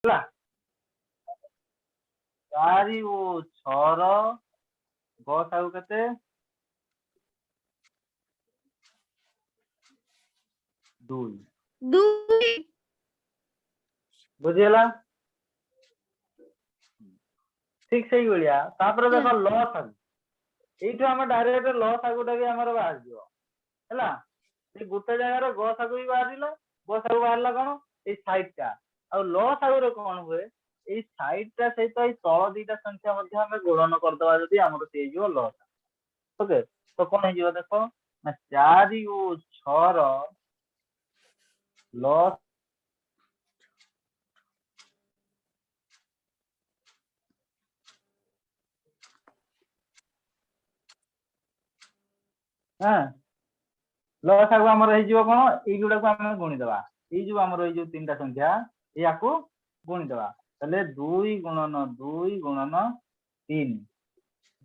ହେଲା 4 ଓ 6 ର ଗସାଗୁ କେତେ 2 ବୁଝିହେଲା ठीक से भलिया तापर देख लसागु এইଠୁ ଆମେ ଡାଇରେକ୍ଟ ଲସାଗୁଟା ବି ଆମର ବାହାରି ଯିବ ହେଲା ଏ ଗୋଟେ ଜାଗାରେ ଗସାଗୁ ବି ବାହାରିଲା ଗସାଗୁ ବାହାରିଲା କଣ ଏଇ ସାଇଡ ଟା ଆଉ ଲସାଗୁରେ କଣ ହୁଏ ଏଇ ସାଇଡ ଟା ସହିତ ଏଇ ତଳ ଦିଟା ସଂଖ୍ୟା ମଧ୍ୟ ଆମେ ଗୁଣନ କରିଦବା ଯଦି ଆମର ସେ ହେଇଯିବ ଲସାଗୁ ଓକେ ତ କଣ ହେଇଯିବ ଦେଖ ନା 4 ଓ 6 ର ଲସ हां लसागु हमर हे जीव कोन एई गुडा को हम गुणी देबा एई जो हमर एई जो तीनटा संख्या या को गुणी देबा तले 2 गुणन 3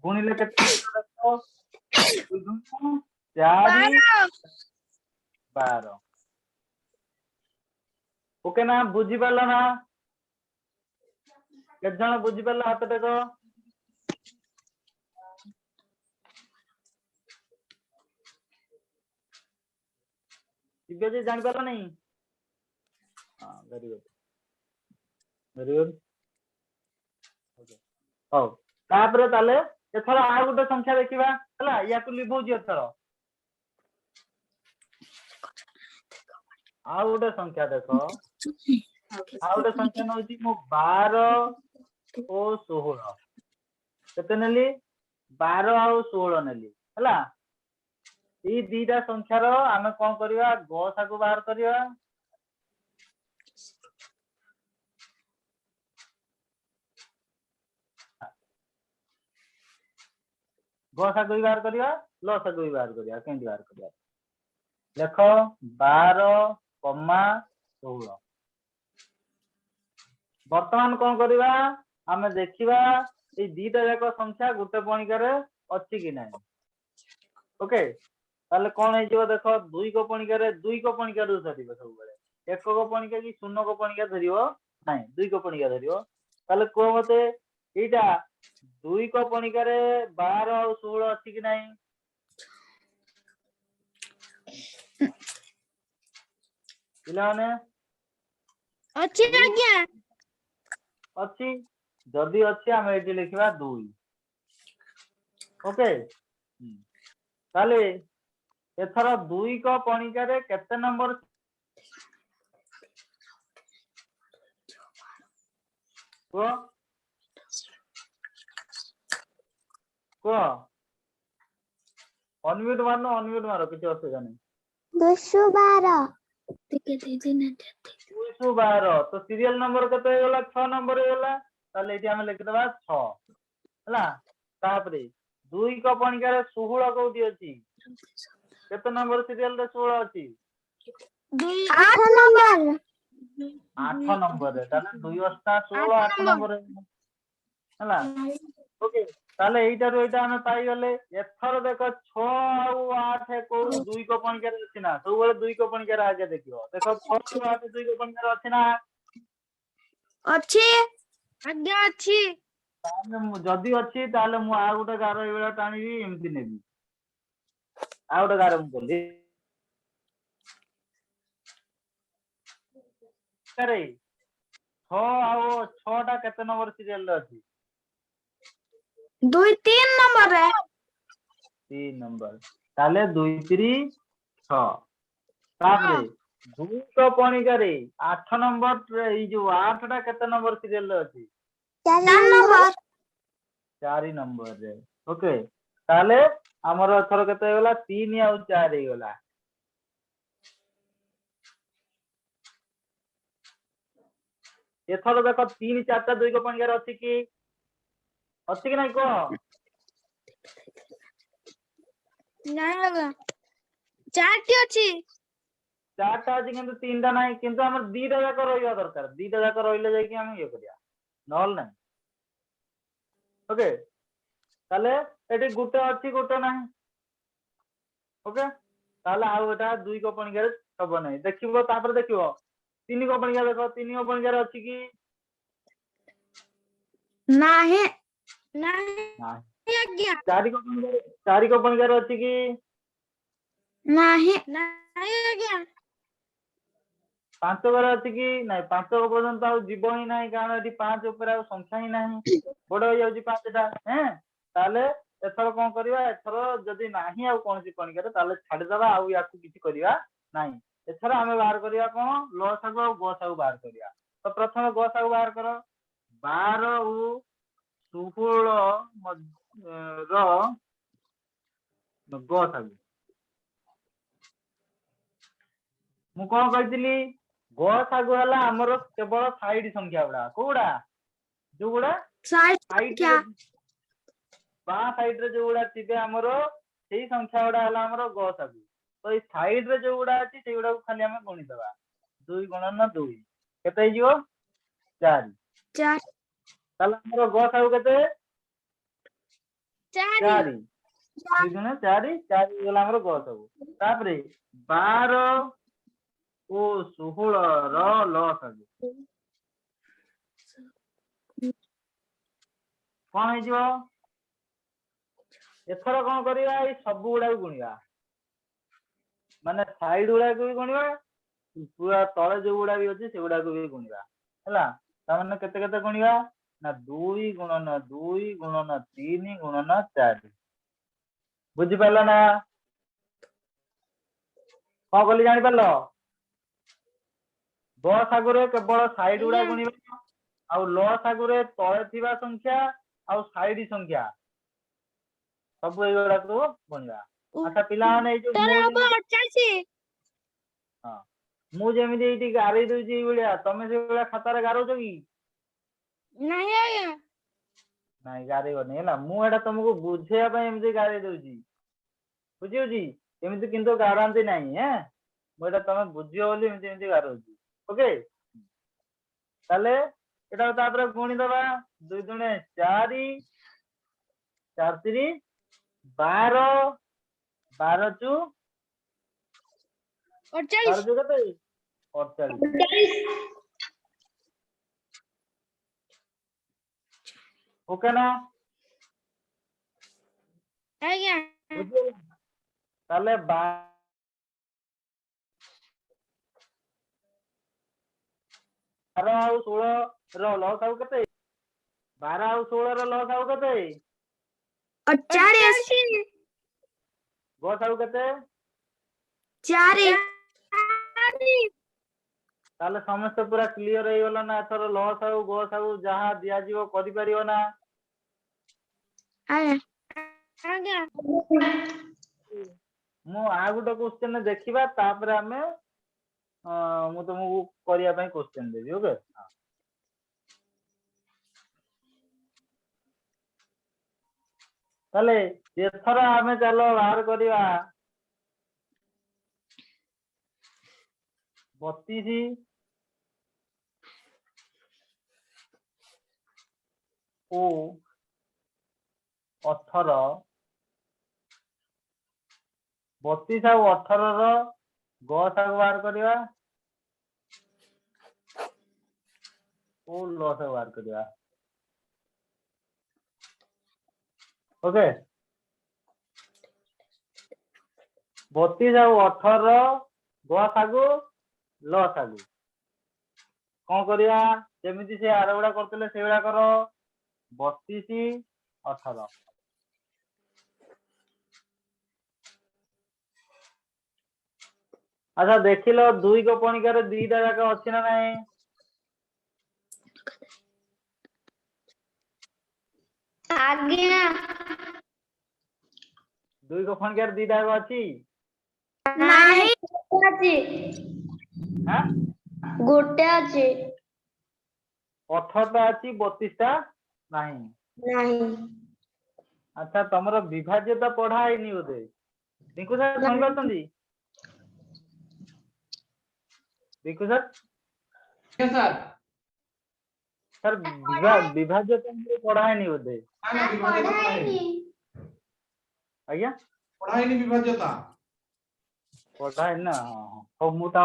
गुणिले केते 4 12 ओके ना बुझी परला ना केत जण बुझी परला हाथ टेको दिव्य जी जान परला नहीं हां वेरी गुड ओके हो तापरे ताले एथरा आ गुटे संख्या देखिबा हला या को लिभौजी एथरा आ गुटे संख्या देखो आ गुटे संख्या नउची मो 12 ओ 16 केते नेली 12 और 16 नेली हला ई दीटा संख्यार आमे कोन करबा गसा को बाहर करबा गसा को बाहर करबा लसा को बाहर करबा केंदी बाहर करबा देखो 12 16 वर्तमान कोन करबा आमे देखिबा ए दीटा जाक संख्या गुटे पणिका रे अछि कि नै ओके ताले कोन हे जीव देखो 2 को पणिका रे 2 को पणिका रो धरिबो सब बेले 1 को पणिका की 0 को पणिका धरिबो नै 2 को पणिका धरिबो ताले को मते एटा 2 को पणिका रे 12 और 16 अछि कि नै पिलाने अच्छी आज्ञा अछि जदी अछि हम एटी लिखिबा 2 ओके ताले एथरा 2 को पणिका रे केते नंबर को को अनम्यूट मारो किछ असुविधा नहीं 212 212 तो सीरियल नंबर केते होला 6 नंबर होला ताले एटी हम लिख देबा 6 हला तापरे 2 को पणिका रे 16 कोठी अछि केते नंबर सीरियल रे 16 अछि 8 नंबर 8 नंबर रे ताले 2 8 16 8 नंबर हला ओके ताले एटा रो एटा हम पाई गले एथर देखो 6 और 8 को 2 को पणिका रे अछि ना सब बेले 2 को पणिका रे आगे देखियो देखो 6 और 8 2 को पणिका रे अछि ना अच्छी आज्ञा अच्छी जदि अछि ताले मु आ गुटे गारो एबेला टाणीबी एमती नेबी आ गुटे गारो मु बोली करे 6 और 6 टा केते नंबर सीरियल रे अछि 2 3 नंबर रे 3 नंबर ताले 2 3 6 तापरे 2 को पणिका रे 8 नंबर ए जो 8 टा केते नंबर सीरियल रे अछि 4 नंबर 4 नंबर रे ओके ताले हमर एथर केते होला 3 और 4 हे होला एथर देखो 3 4 टा 2 को पणिका रे अछि कि नै को नहीं होगा 4 टी अच्छी 4 टा अछि किंतु 3 टा नै किंतु हमर 2 टा जाक रहिबा दरकार 2 टा जाक रहिले जाय कि हम ये करिया नहल नै ओके ताले एटी गुटे अछि गुटे नै ओके ताले आ एटा 2 को पणिका रे हबो नै देखिबो तापर देखिबो 3 को पणिका देखो 3 को पणिका रे अछि कि ନାହିଁ ନାହିଁ। ଆଜ୍ଞା ଚାରି କପଣିକାର ଅଛି କି? ନାହିଁ ଆଜ୍ଞା 5 ଘର ଅଛି କି? ନାଇଁ, 5 ପର୍ଯ୍ୟନ୍ତ ଆଉ ଯିବ ହିଁ ନାହିଁ, କାରଣ ଏଠି 5 ଉପରେ ଆଉ ସଂଖ୍ୟା ହିଁ ନାହିଁ, ବଡ ହେଇଯାଉଛି 5ଟା। ତାହେଲେ ଏଥର କଣ କରିବା? ଏଥର ଯଦି ନାହିଁ ଆଉ କୌଣସି କଣିକାରେ, ତାହେଲେ ଛାଡିଦବା, ଆଉ ୟାକୁ କିଛି କରିବା ନାହିଁ। ଏଥର ଆମେ ବାହାର କରିବା କଣ? ଲସାଗୁ ଆଉ ଗସାଗୁ ବାହାର କରିବା। ତ ପ୍ରଥମେ ଗସାଗୁ ବାହାର କର। 12 ଓ 16 ର ଗସାଗୁ। ମୁଁ କଣ କହିଥିଲି? ଗସାଗୁ ହେଲା ଆମର କେବଳ ସାଇଡ ସଂଖ୍ୟା ଗୁଡା। କୋଉଗୁଡା? ଯୋଉଗୁଡା ସାଇଡରେ, ବାଁ ସାଇଡରେ ଯୋଉଗୁଡା ଥିବେ ଆମର, ସେଇ ସଂଖ୍ୟା ଗୁଡା ହେଲା ଆମର ଗସାଗୁ। ତ ଏଇ ସାଇଡରେ ଯୋଉଗୁଡା ଅଛି ସେଇଗୁଡାକୁ ଖାଲି ଆମେ ଗଣିଦବା। 2 ଗୁଣନ 2 କେତେ ହେଇଯିବ? 4। ତାହେଲେ ଆମର ଗସାଗୁ କେତେ? 4। 2 ଗୁଣ 4 ହେଇଗଲା ଆମର ଗସାଗୁ। ତାପରେ 12 ଓ 16 ର ଲସାଗୁ କଣ ହେଇଯିବ? ଏଥର କଣ କରିବା? ଏଇ ସବୁ ଗୁଡାକୁ ଗୁଣିବା, ମାନେ ସାଇଡ ଗୁଡାକୁ ବି ଗୁଣିବା, ପୁରା ତଳେ ଯୋଉ ଗୁଡା ବି ଅଛି ସେଗୁଡାକୁ ବି ଗୁଣିବା। ହେଲା, ତାମାନେ କେତେ କେତେ ଗୁଣିବା? ନା 2 ଗୁଣନ 2 ଗୁଣନ 3 ଗୁଣନ 4। ବୁଝିପାରିଲ ନା? କଣ କଲି ଜାଣିପାରିଲ? ଗସାଗୁରେ କେବଳ ସାଇଡ ଗୁଡା ଗୁଣିବା, ଆଉ ଲସାଗୁରେ ତଳେ ଥିବା ସଂଖ୍ୟା ଆଉ ସାଇଡ ସଂଖ୍ୟା ସବୁ ଏଇଗୁଡାକୁ ଗୁଣିବା। ଆଚ୍ଛା ପିଲାମାନେ, ଏଇ ଯୋଉ ମୁଁ ଯେମିତି ଏଇଠି ଗାରେଇ ଦଉଛି ଏଇଭଳିଆ, ତମେ ସେଇଭଳିଆ ଖାତାରେ ଗାରଉଛ କି? ନାହିଁ ଆଜ୍ଞା ନାଇଁ, ଗାରେଇବନି। ହେଲା, ମୁଁ ଏଇଟା ତମକୁ ବୁଝେଇବା ପାଇଁ ଏମିତି ଗାରେଇ ଦଉଛି, ବୁଝିହଉଛି? ଏମିତି କିନ୍ତୁ ଗାରାନ୍ତି ନାହିଁ। ମୁଁ ଏଇଟା ତମେ ବୁଝିବ ବୋଲି ଏମିତି ଏମିତି ଗାରଉଛି। ଓକେ, ତାହେଲେ ଏଟା ତାପରେ ଗୁଣିଦବା। 2 ଦୁଣେ 4, 4 3 12, 12 ଚୁ 12 ଚୁ କେତେ? 48। ଓକେ ନା? ଆଜ୍ଞା ତାହେଲେ 12 ଆଉ 16 ର ଲସାଗୁ କେତେ? 12 ଆଉ 16 ର ଲସାଗୁ କେତେ? 48 ଗସାଗୁ କେତେ? 4 ତାହେଲେ ସମସ୍ତେ ପୁରା କ୍ଲିୟର ହେଇଗଲା ନା? ଏଥର ଲସାଗୁ ଗସାଗୁ ଯାହା ଦିଆଯିବ କରିପାରିବ ନା? ଆଜ୍ଞା ମୁଁ ଆଉ ଗୋଟେ କ୍ୱେଶ୍ଚନ ଦେଖିବା, ତାପରେ ଆମେ ମୁଁ ତମକୁ କରିବା ପାଇଁ କ୍ୱେଶ୍ଚନ ଦେବି। ଓକେ, ତାହେଲେ ଏଥର ଆମେ ଚାଲ ବାହାର କରିବା 32 ଓ 18। 32 ଆଉ 18 ର ଗସାଗୁ ବାହାର କରିବା, ଓ ଲସାଗୁ ବାହାର କରିବା। ଓକେ, 32 ଆଉ 18 ର ଗସାଗୁ ଲସାଗୁ କଣ କରିବା? ଯେମିତି ସେ ଆର ଗୁଡା କରିଥିଲେ ସେଇଭଳିଆ କର। 32 18। ଆଚ୍ଛା ଦେଖିଲ, 2 କପଣିକାରେ 2ଟା ଯାକ ଅଛି ନା ନାଇଁ? ଆଜ୍ଞା 2 କପଣିକାରେ 2ଟା ଯାକ ଅଛି? ନାହିଁ ଗୋଟେ ଅଛି 18ଟା ଅଛି, 32ଟା ନାହିଁ। ଆଚ୍ଛା, ତମର ବିଭାଜ୍ୟତା ପଢା ହେଇନି ବୋଧେ? ରିଙ୍କୁ ସାର୍ ଶୁଣିପାରୁଛନ୍ତି? ରିଙ୍କୁ ସାର୍? ସାର୍ ବିଭାଜ୍ୟତା ପଢା ହେଇନି ବୋଧେ? ଆଜ୍ଞା, ପଢା ହେଇନି ବିଭାଜ୍ୟତା। ପଢା ହେଇନି ନା? ହଉ, ମୁଁ ତ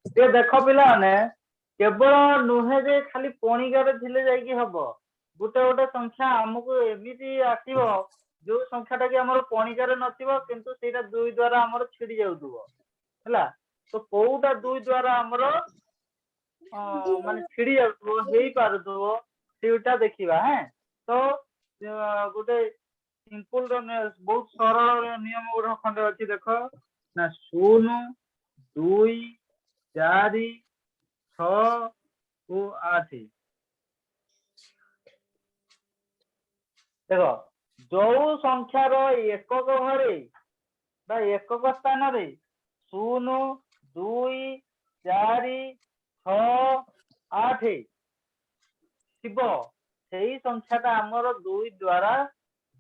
ଟିକେ ଦେଖ ପିଲାମାନେ, केवल नुहे जे खाली पणिकार थिले जाइकी हबो गोटे गोटे संख्या हमको एमिति आसीबो जो संख्याटा कि हमर पणिकार नथिबो किंतु सेटा 2 द्वारा हमर छिड़ी जाउथबो हैला तो कोउटा 2 द्वारा हमर माने छिड़ी जाउथबो हेई पारुथबो सेटा देखिबा हैं तो गोटे सिंपल बहुत सरल नियम गुड़ा खंडे अच्छी देख ना 0 2 4 6 और 8 देख जो संख्यार एकक घरे एकक स्थान रे 0 2 4 6 8 थिबो सेही संख्याटा हमर 2 द्वारा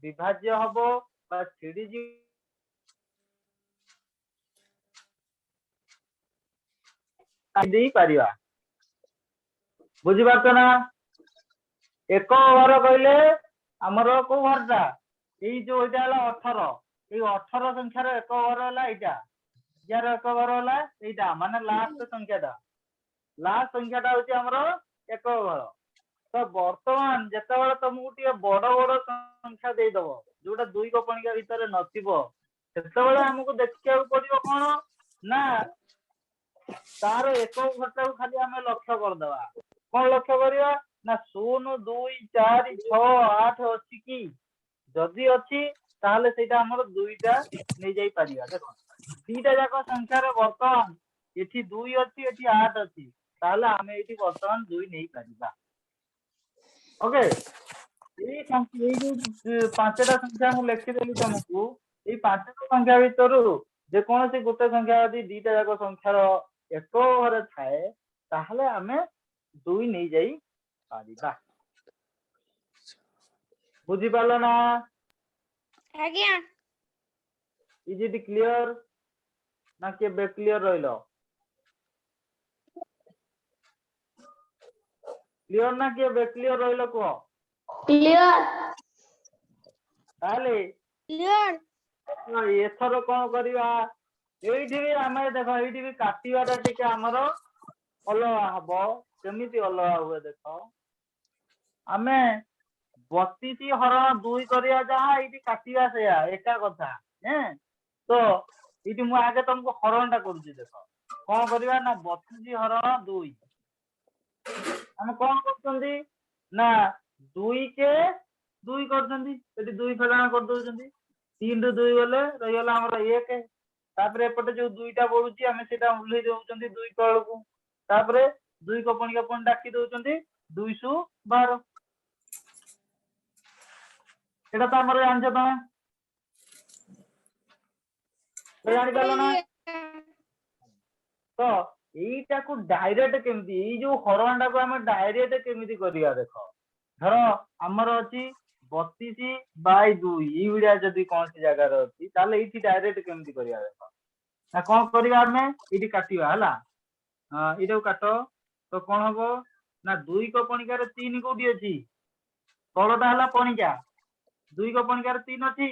विभाज्य हबो बा छिड़ी देई पारिबा बुझी पारछ ना एक घर कहले हमर को घरटा एई जो एटा हला 18 एई 18 संख्यार एक घर हला एटा यार एक घर हला एटा माने लास्ट संख्याटा होची हमर एक घर तो वर्तमान जेतेबेले तुमको टिके बड़ बड़ संख्या देई दबो जोटा 2 कपणिका भितर नथिबो सेतेबेले हमको देखिया पड़िबो कोन ना तार एक घरटा खाली आमे लक्ष्य करदबा कौन लक्ष्य करिया ना 0 2 4 6 8 अछि कि जदि अछि ताहले सेटा हमर दुईटा नै जाई पारिया देखो दुईटा जाक संख्या रे वर्तमान एठी 2 अछि एठी 8 अछि ताहले आमे एठी वर्तमान 2 नै पारिबा ओके ए जो पांचटा संख्या मु लिखि देली तुमको ए पांचटा संख्या भितरु जे कौन से गोटे संख्या यदि दुईटा जाक संख्यार एक घरे थाए ताहले आमे 2 नै जाई पारिबा बुझी पारला ना आज्ञा इज इट क्लियर ना के बे क्लियर रहिलो क्लियर ना के बे क्लियर रहिलो को क्लियर ताले क्लियर एथर कोन करिवा एइठी भी आमे देखो एइठी भी काटिबाटा टिके हमरो अलगा हबो केमिति अलगा हुए देखो आमे 32 हरण 2 करिया जहा एइठी काटिबा सेया एका कथा हैं तो एइठी मु आगे तुमको हरणटा करूची देखो कोन करिवा ना 32 हरण 2 हम कोन करछंदी ना 2 के 2 करछंदी एठी 2 फेलाण कर दोछंदी 3 रु 2 गले रहि गला हमर 1 तापरे एपटे जो 2टा बढुची हमें सेटा उल्लेइ देउछंदी 2 तळकू तापरे 2 कपणिका पण डाकी देउछंदी 212 एटा तो हमर जानि छ तमे जानि पालो ना तो एइटा को डायरेक्ट केमिति ए जो हरणटा को हम डायरेक्ट केमिति करिया देखो धर हमर अछि 32 बाय 2 ई विडिया जदी कोन सी जगह रे अछि ताले एठी डायरेक्ट केमिति करिया देखो ना कोन करिया हमें एठी काटिबा हला हां इडो काटो तो कोन हबो ना 2 कपणिका रे 3 कोठी अछि तळटा हला पणिका 2 कपणिका रे 3 अछि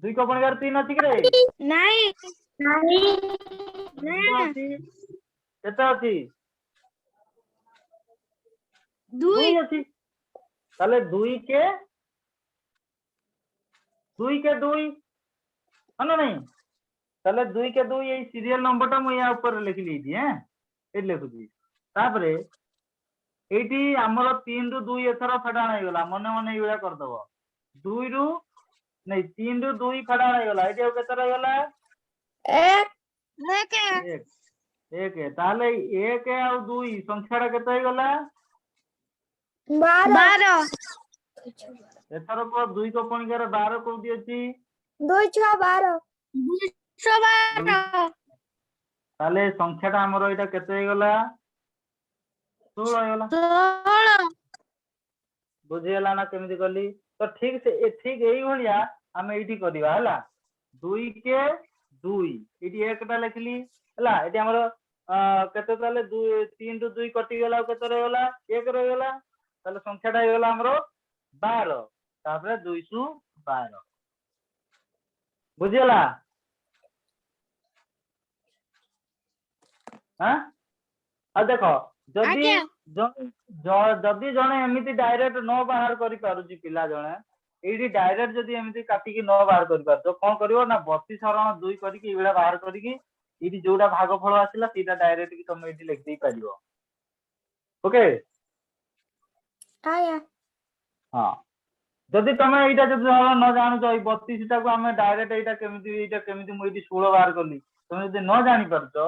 2 कपणिका रे 3 अछि कि रे नहीं नहीं केते अछि केते अछि 2 अछि ताले 2 के 2 हन नहीं ताले 2 के 2 ये सीरियल नंबरटा मु या ऊपर लिखि लेथि हैं ए लिखुची तापरे एठी हमर 3 रु 2 एथरा फडाण हो गला मने मने इया कर दबो 2 रु नहीं 3 रु 2 फडाण हो गला एठी केते रह गला एक ताले 1 और 2 संख्याटा केते हो गला 12 एथर को 2 कपणिका रे 12 कोठी अछि 2 6 12 212 ताले संख्याटा हमर एटा केते हो गला 16 हो गला 16 बुझियला ना केमिति करली तो ठीक से ठीक एई भलिया हम एठी करिवा हला 2 के 2 एठी एकटा लिखली हला एठी हमर केते ताले 2 3 रु 2 कटि गेला केते रह गेला 1 रह गेला ताले संख्याटा हो गेला हमर 12 तापरे 212 बुझियला हाँ आ देखो जदि आज्ञा जदि जने एमिति डायरेक्ट न बाहर करि पारुची पिला जने एडी डायरेक्ट जदि एमिति काटिकी न बाहर करि पार तो कोन करिवो ना 32 हरण 2 करिकी इबेला बाहर करिकी एडी जोडा भागफल आसिला सीधा डायरेक्ट की तुम एडी लिख देई परिवो ओके आया हाँ जदि तुम एटा जदि न जानु तो 32 टा को हमें डायरेक्ट एटा केमिति मु एडी 16 बाहर करली तुम जदि न जानि परछो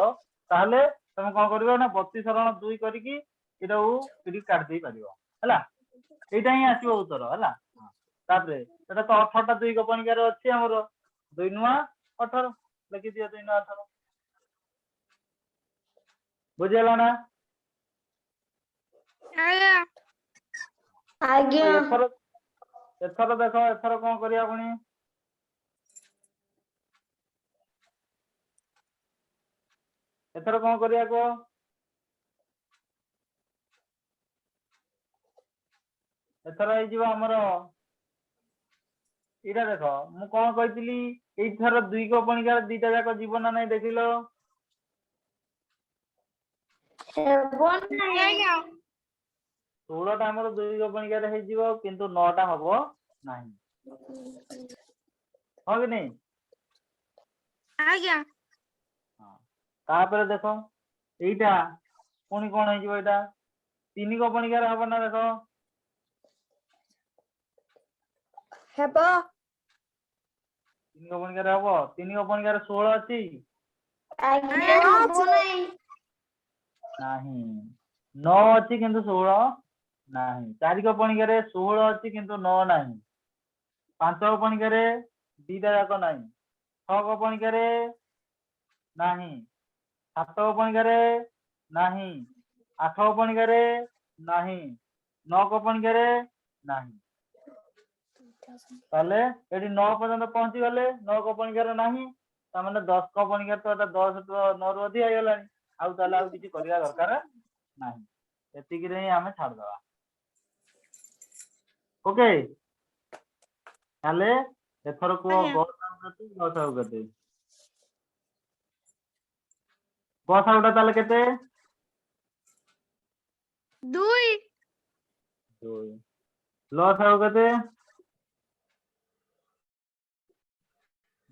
ताहले तुम कोन करिवो ना 32 हरण 2 करिकी एटा एडी काट देई परिवो हला एटा ही आसीबो उत्तर हला तापरे एटा तो 18 टा 2 गपनिकार अछि हमर 2 नुआ 18 लिखि दियो 2 नुआ 18 बुझेला ना आया तो आज्ञा एथर एथर देखो एथर कोन करिया पुनी एथर कोन करिया को एथर आई जीवा हमर इरा देखो मु कोन कहितली एथर 2 गपनिकार दीटा जाक जीवन नै देखिलो आया 16 टा हमर 2 गपनिकार हे जीवो किंतु 9 टा हबो नाही हो कि नहीं आज्ञा तापर देखो एटा पुनी कोन हे जीवो एटा 3 गपनिकार हबो ना देखो हेबो 3 गपनिकार हबो 3 गपनिकार 16 अछि आज्ञा हेबो नहीं नाही 9 अछि किंतु 16 नाही 4 गपनिकार 16 अछि किंतु 9 नाही 5 गपनिकार दीटा जाक नाही 6 गपनिकार नाही 7 गपनिकार नाही 8 गपनिकार नाही 9 गपनिकार नाही ताले एडी 9 पर्यंत पहुंची गले 9 गपनिकार नाही ता माने 10 गपनिकार तो एटा 10 तो 9 रु अधि आइ गलानी आउ ताले आउ किछि करिया दरकार नाही एतिकी रे हमें छाड़ दवा ओके ताले एथर को आज्ञा गसाउ गते गसाउटा ताले केते 2 2 लसाउ केते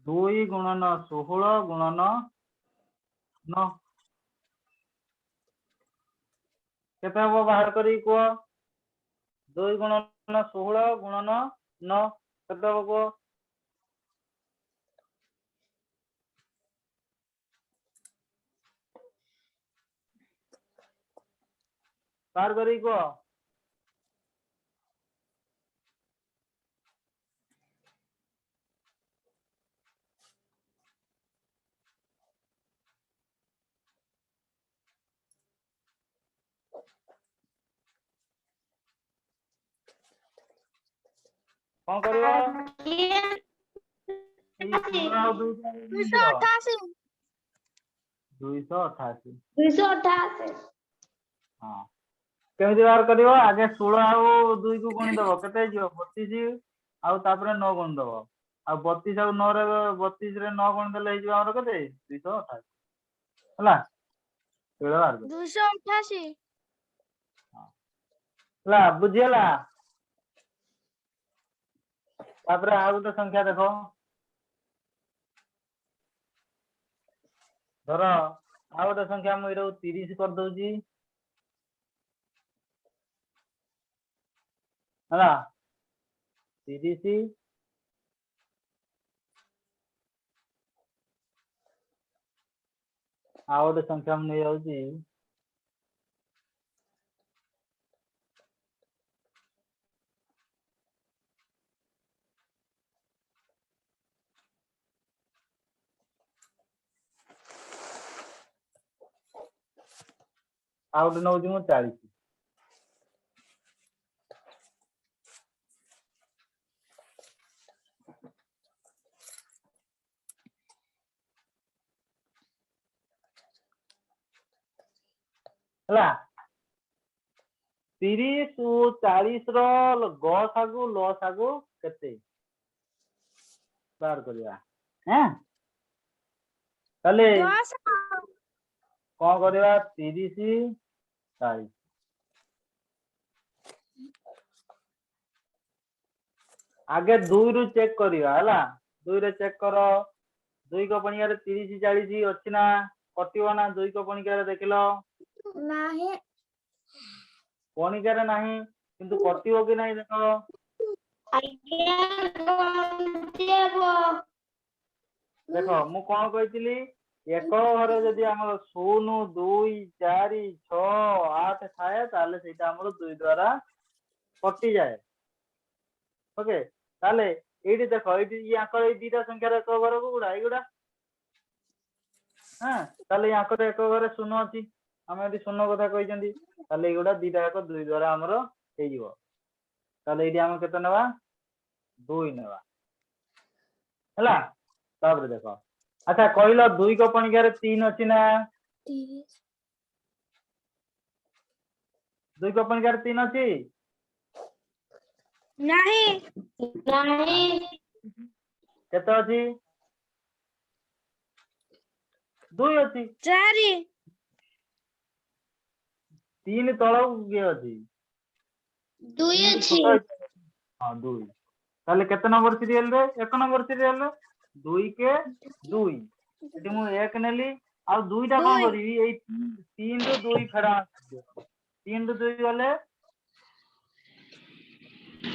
2 गुणन 16 गुणन 9 केते हबो बाहर करी को 2 गुणन 16 गुणन 9 केते हबो को बाहर करी को कोन करिवो ए 16 और 2 288 288 288 हां केमिति बाहर करिवो आगे 16 और 2 को गुणी दबो केते जिवो 32 आउ तापरे 9 गुणी दबो आ 32 और 9 रे 32 रे 9 गुणी देले हिजो हमर केते 288 हला एला बाहर कर 288 हला बुझियला तापरे आ गोटे संख्या देखो धर आ गोटे संख्या मु इरो 30 कर दउची हला 30 आ गोटे संख्या मु नै जाउची आ गोटे नउची मु 40 हला 30 और 40 रो गसागु लसागु केते बाहर करिया हैं ताले 10 कौन करवा 30 40 आगे 2 रु चेक करवा है 2 रे चेक कर 2 को पणिया 30 40 अच्छी ना कटिव ना 2 को पणिका देख लो नहीं पणिकार नहीं किंतु कटिव कि नहीं देख आज्ञा देव देख मु कौन कही एक घर जदि आम 0 2 4 6 8 थाए ताले सेटा हमर 2 द्वारा कटि जाए ओके ताले एठी देखो एठी याकर ए दीटा संख्या रे एक घर को गुडा एगुडा हां ताले याकर एक घर 0 अछि हम एठी 0 कथा कहि जंदी ताले एगुडा दीटा एक 2 द्वारा हमर हे जिवो ताले एठी हम केते नेबा 2 नेबा हला तापर देखो अच्छा कहलो 2 को पणिकार 3 अछि ना 2 को पणिकार 3 अछि नहीं नहीं केते अछि 2 अछि 4 3 तळ के अछि 2 अछि हां 2 ताले केते नंबर सीरियल रे एक नंबर सीरियल रे 2 के 2 एटी मु 1 नेली आ 2 टा कोन करिवि एई 3 रु 2 फेडा 3 रु 2 गले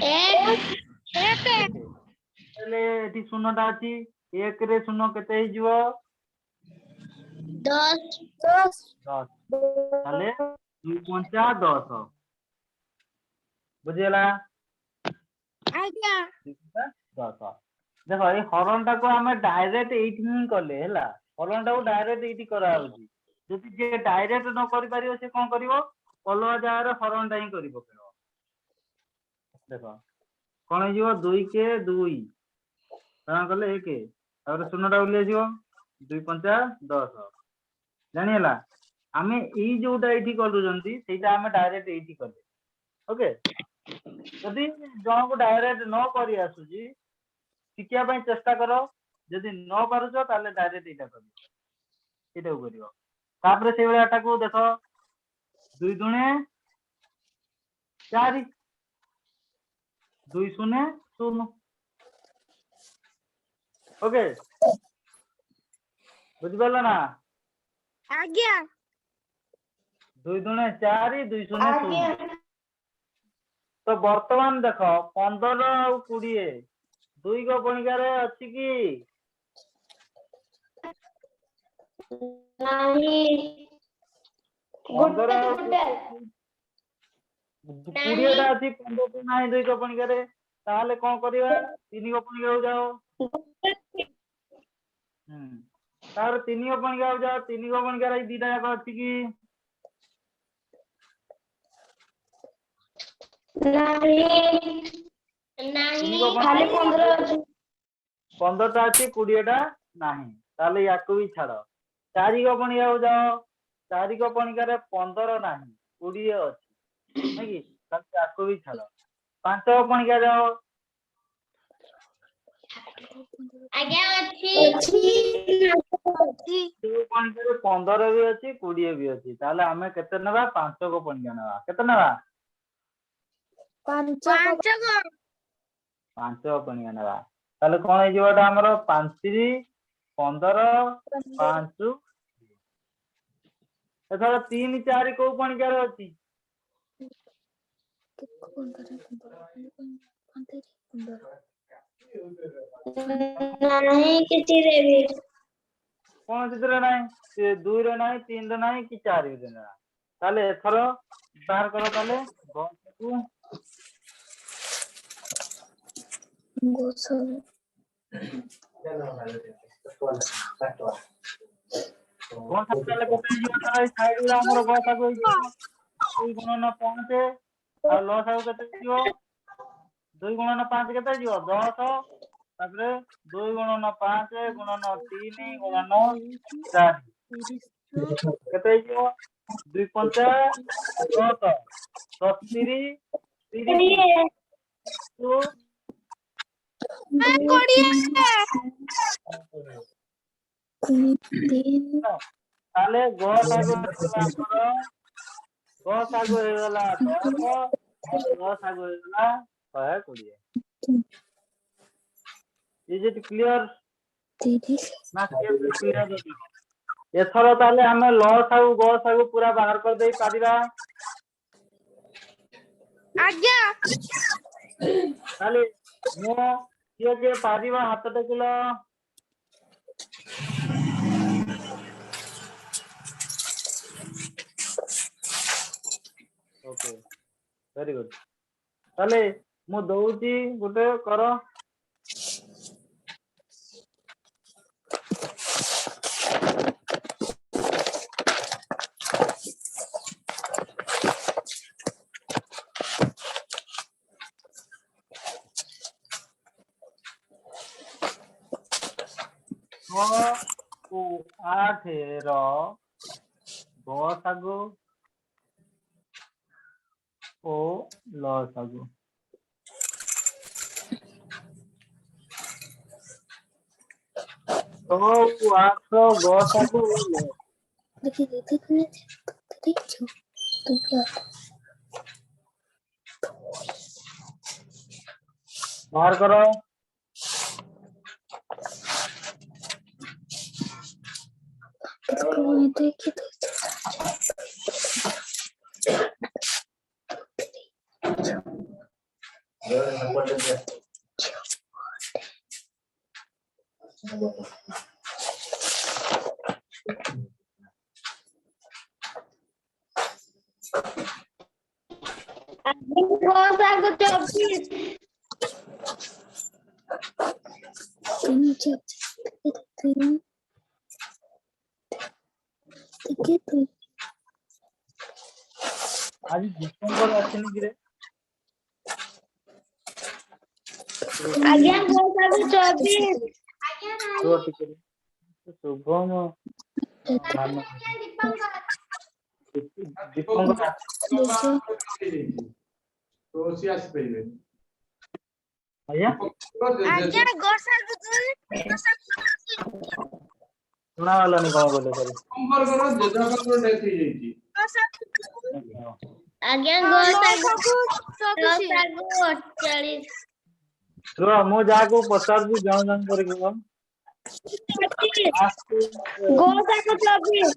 1 1 ताले एटी 0 टा अछि 1 रे 0 केते हे जिवो 10 10 ताले 2 पंचा 10 बुझियला आज्ञा 10 देखो ये हरण टा को हमें डायरेक्ट एठी ही करले हैला हरण टा को डायरेक्ट एठी करा होची जदि जे डायरेक्ट न करि पारियो से कोन करिवो अलवा जागार हरण टा ही करि पकेबो देखो कोन हे जिवो 2 के 2 करा करले 1 तापर 0 टा उले जिवो 2 पंचा 10 जानि हैला हमें ई जोटा एठी करूजंती सेटा हमें डायरेक्ट एठी करले ओके जदि जन को डायरेक्ट न करि आसुजी शिक्षा ପାଇଁ ଚେଷ୍ଟା କର ଯଦି ନ ପାରୁଛ ତାହେଲେ ଡାଇରେକ୍ଟ ଏଇଟା କରିବ ଏଇଟାକୁ କରିବ ତାପରେ ସେଇଭଳିଆ ଏଟାକୁ ଦେଖ 2 ଦୁଣେ 4 2 ଶୂନ 0 ओके बुझिପାରିଲ ना आज्ञा 2 दुणे 4 2 ଶୂନ 0 तो वर्तमान देख 15 ଆଉ 20 2 को पणिकारे अछि कि नहीं 15 20 टा अछि 15 तो नाही 2 को पणिकारे ताले कोन करबा 3 को पणिका जाओ तार 3 को पणिका जाओ 3 को पणिका रे दीटा जाक अछि कि नहीं खाली 15 अछि 15 टा अछि 20 टा नाही ताले याको भी छाड़ 4 को पणिका जाओ 4 को पणिका रे 15 नाही 20 अछि नै कि ताले याको भी छाड़ 5 को पणिका जाओ आज्ञा अछि 15 भी अछि 20 भी अछि ताले हमें केते नेबा 5 को पणिका नेबा केते नेबा 5 को 5 को पणिका नेबा ताले कोन हे जिवटा हमर 5 15 5 एथरा 3 4 को पणिका रे अछि नहीं किसी रे भी कोन चित्र नाही से 2 रे नाही 3 रे नाही कि 4 रे नाही ताले एथरा बाहर करो ताले 10 को कौन सा ताले केते जिवो ताले साइड रे हमर गसा को जिवो 2 गुणन 5 आ लस आउ केते जिवो 2 गुणन 5 केते जिवो 10 तापरे 2 गुणन 5 गुणन 3 गुणन 4 केते जिवो 2 पंचा 10 10 30 तो ताले ग सागु हेगला हमर ग सागु हेगला 10 और ग सागु हेगला 120 इज इट क्लियर ना क्लियर एथर ताले हमें ल सागु ग सागु पूरा बाहर कर देई पारिबा आज्ञा ताले मो किए पारिबा हाथ टेकिलो ओके वेरी गुड ताले मु दउची गुटे करो को 8 रो ग सागु ओ ल सागु तो 8 रो ग सागु ओ ल बाहर करो आज दीपंकर आछिन कि रे आज्ञा 24 तो टिके शुभम मान दीपंकर भैया आज्ञा गोसा सुना वाला नहीं कौन बोले सर आज्ञा गोसा 48 रो मु जाको पचार भी जान जान करे को गोसा 24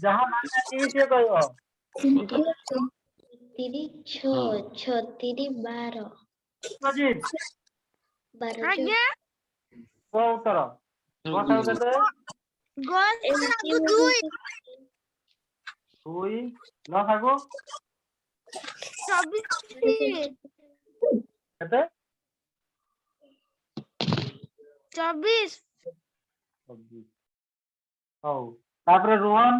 जहां माने की से कहयो 36 12 अजीत आज्ञा को उत्तर को कते गोसा 2 हुई न थाको 24 कते 24 हौ तापरे रोहन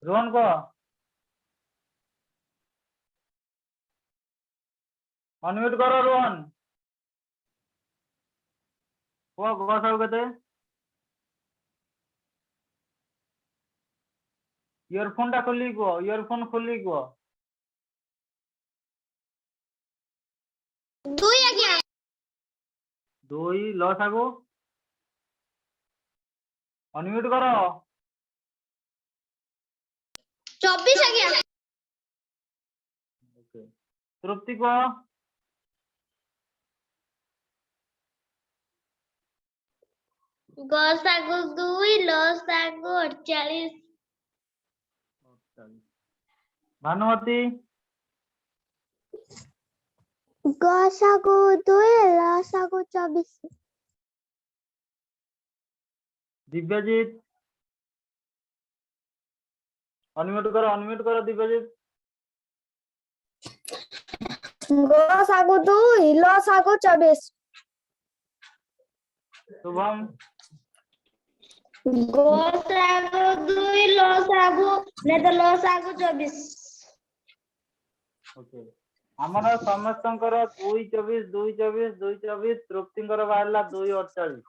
रोहन को अनम्यूट करो रोहन को गोसाउ कते इयरफोन टा खोली को इयरफोन खोली को 2 आज्ञा 2 लॉस आगो अनम्यूट करो 24 आज्ञा ओके तृप्ति को गोसा 2 लोसा 48 भानुमती गोसा 2 लोसा 24 दिव्यजीत अनम्यूट करो दिव्यजीत गोसा 2 लोसा 24 शुभम गोसा 2 लोसा ने तो लोसा 24 ओके हमर समस्तंकर 2 24 2 24 2 24 तृप्तिंकर बाहरला 2 48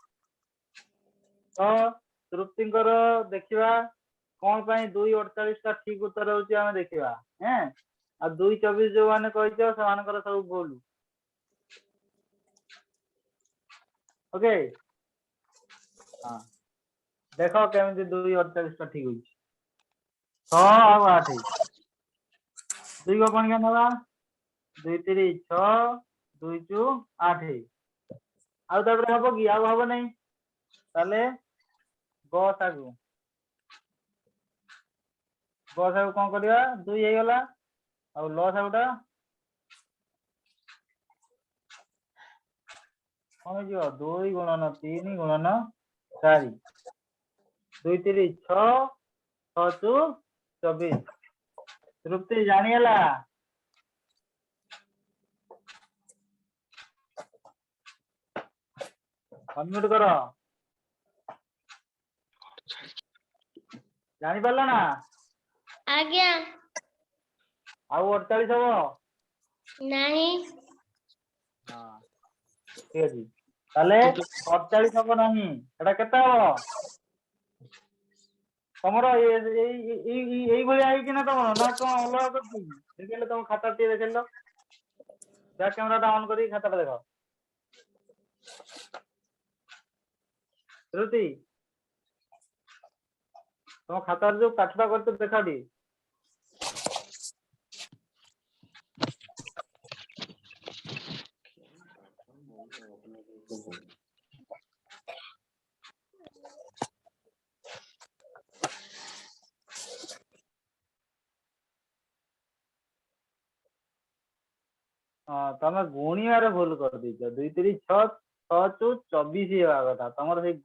तो तृप्तिंकर देखिबा कौन पाई 2:48 टा ठीक उत्तर होची आमे देखिबा हैं आ 2:24 जो माने कहितो सेमानकर सब भूल ओके हां देखो केमिति 2:48 टा ठीक होची 6 आ 8 दुई को कोन के नबा 2 3 6 2 2 8 आउ तापर हबो की आउ हबो नहीं ताले ग सागु कौन करिया 2 हे गला आउ ल सागुटा कौन जो 2 गुणन 3 गुणन 4 2 3 6 6 2 24 तृप्ति जानिएला अनम्यूट करो जानी पारला ना आज्ञा आउ 48 हबो नहीं हां ठीक अछि ताले 48 हबो नहीं एटा केता हबो तमरो এই ভଳି আই কিনা তমरो না কোন অলগা করছি দেখলে তম খাতা টি দেখেলো ব্যাক ক্যামেরাটা অন করি খাতাটা দেখো শ্রুতি ତମ ଖାତାରେ ଯୋଉ ପାଠଟା କରିଛ ଦେଖା ଟିକେ ତମେ ଗୁଣିବାରେ ଭୁଲ କରିଦେଇଛ 2 3 6 6 ଚୁ 24 ହେବା କଥା ତମର ସେଇ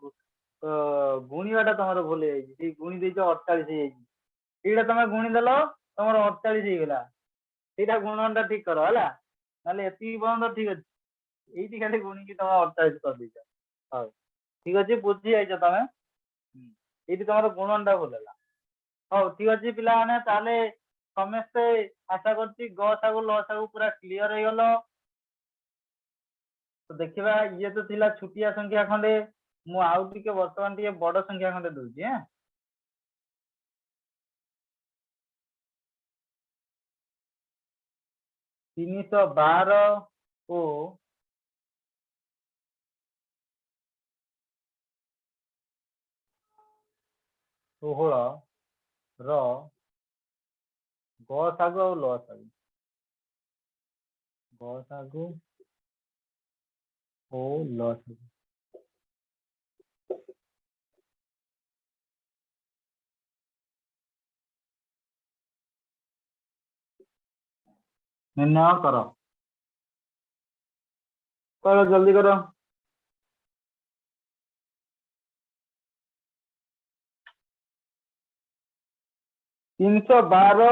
ଗୁଣିବାଟା ତମର ଭୁଲ ହେଇଯାଇଛି ସେଇ ଗୁଣି ଦେଇଛ 48 ହେଇଯାଇଛି ଏଇଟା ତମେ ଗୁଣି ଦେଲ ତମର 48 ହେଇଗଲା ସେଇଟା ଗୁଣନଟା ଠିକ କର ହେଲା ନହେଲେ ଏତିକି ପର୍ଯ୍ୟନ୍ତ ଠିକ ଅଛି ଏଇଠି ଖାଲି ଗୁଣିକି ତମେ 48 କରିଦେଇଛ ହଉ ଠିକ ଅଛି ବୁଝି ଯାଇଛ ତମେ ଏଇଠି ତମର ଗୁଣନଟା ଭୁଲ ହେଲା ହଉ ଠିକ ଅଛି ପିଲାମାନେ ତାହେଲେ ସମସ୍ତେ ଆଶା କରୁଛି ଗ ସାଗୁ ଲ ସାଗୁ ପୁରା କ୍ଲିୟର ହେଇଗଲ ତ ଦେଖିବା ଇଏ ତ ଥିଲା ଛୋଟିଆ ସଂଖ୍ୟା ଖଣ୍ଡେ ମୁଁ ଆଉ ଟିକେ ବର୍ତ୍ତମାନ ଟିକେ ବଡ ସଂଖ୍ୟା ଖଣ୍ଡେ ଦଉଛି ହାଁ 312 ଓ 16 ର ଗ ସାଗୁ ଆଉ ଲ ସାଗୁ ଗ ସାଗୁ ଓ ଲ ସାଗୁ निर्णय करो करो जल्दी करो तीनश 12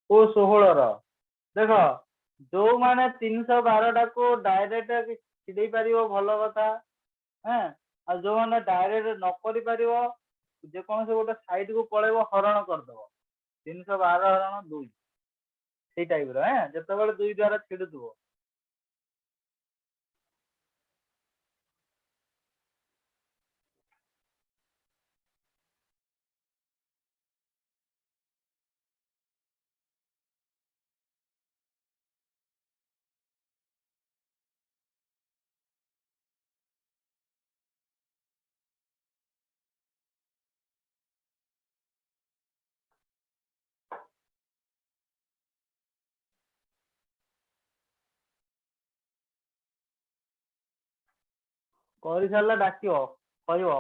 ଓ 16 ର ଦେଖ ଯୋଉମାନେ 312 ଟାକୁ ଡାଇରେକ୍ଟ ଛିଡେଇ ପାରିବ ଭଲ କଥା ହେଁ ଆଉ ଯୋଉମାନେ ଡାଇରେକ୍ଟ ନ କରି ପାରିବ ଯେକୌଣସି ଗୋଟେ ସାଇଡ କୁ ପଳେଇବ ହରଣ କରିଦବ 312 ହରଣ 2 ସେଇ ଟାଇପ ର ଯେତେବେଳେ 2 ଦ୍ୱାରା ଛିଡୁଥିବ କରି ସାରିଲା ଡାକିବ କହିବ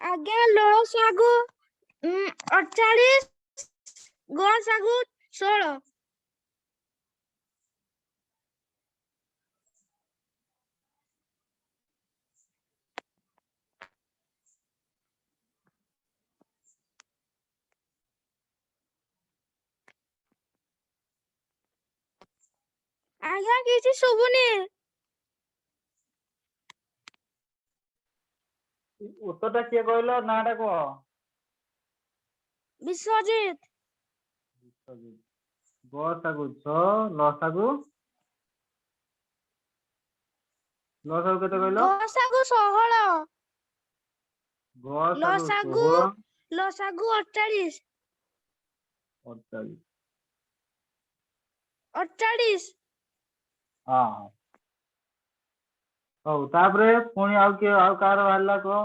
ଆଜ୍ଞା ଲ ଶାଗୁ 48 ଗ ଶାଗୁ 16 ଆଜ୍ଞା କିଛି ଶୁଭୁନି ଉତ୍ତରଟା କିଏ କହିଲ ନାଁଟା କୁହ। ବିଶ୍ୱଜିତ ଗ ଶାଗୁ 6 ଲ ଶାଗୁ କେତେ କହିଲ? ଗ ଶାଗୁ 16 ଗ ଲ ଶାଗୁ ଶାଗୁ 16 ଲ ଶାଗୁ 48 48। 48 ହଁ ହଁ ହଉ ତାପରେ ପୁଣି ଆଉ କିଏ ଆଉ କାହାର ବାହାରିଲା କୁହ।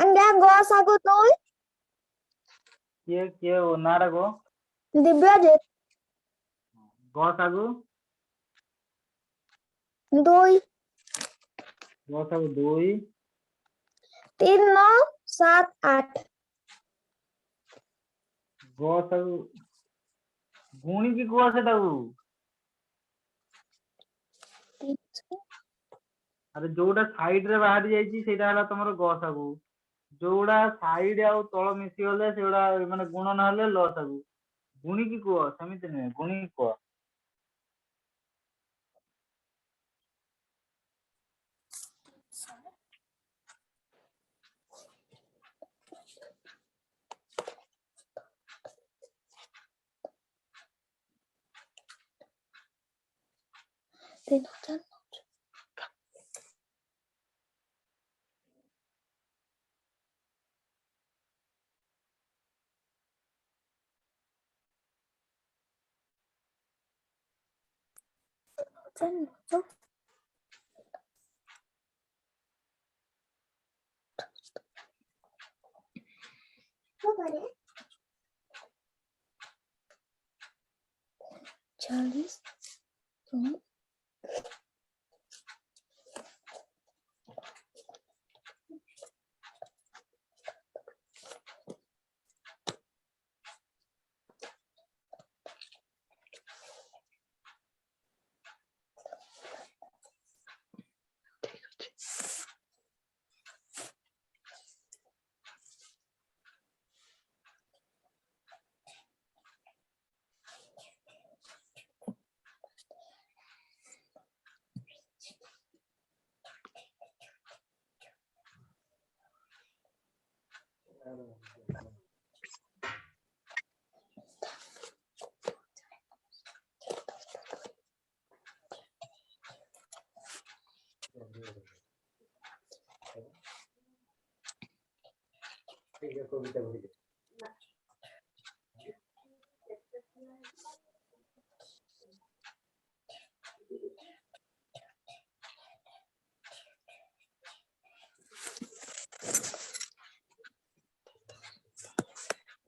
ଆଜ୍ଞା ଗ ଶାଗୁ 2 କିଏ ନାଁଟା କୁହ। ଦିବ୍ୟଜିତ ଗ ଶାଗୁ 2 ଗ ଶାଗୁ 2 3 9 7 8 ଗ ଶାଗୁ ଗୁଣିକି କୁହ ସେଟାକୁ। ଆରେ ଯୋଉଟା ସାଇଡ ରେ ବାହାରି ଯାଇଛି ସେଇଟା ହେଲା ତମର ଗ ଶାଗୁ। ଯୋଉଗୁଡା ସାଇଡ ଆଉ ତଳ ମିଶିଗଲେ ସେଗୁଡା ମାନେ ଗୁଣ ନହେଲେ ଲ ଶାଗୁ। ଗୁଣିକି କୁହ ସେମିତି ନୁହେଁ ଗୁଣିକି କୁହ। चालीस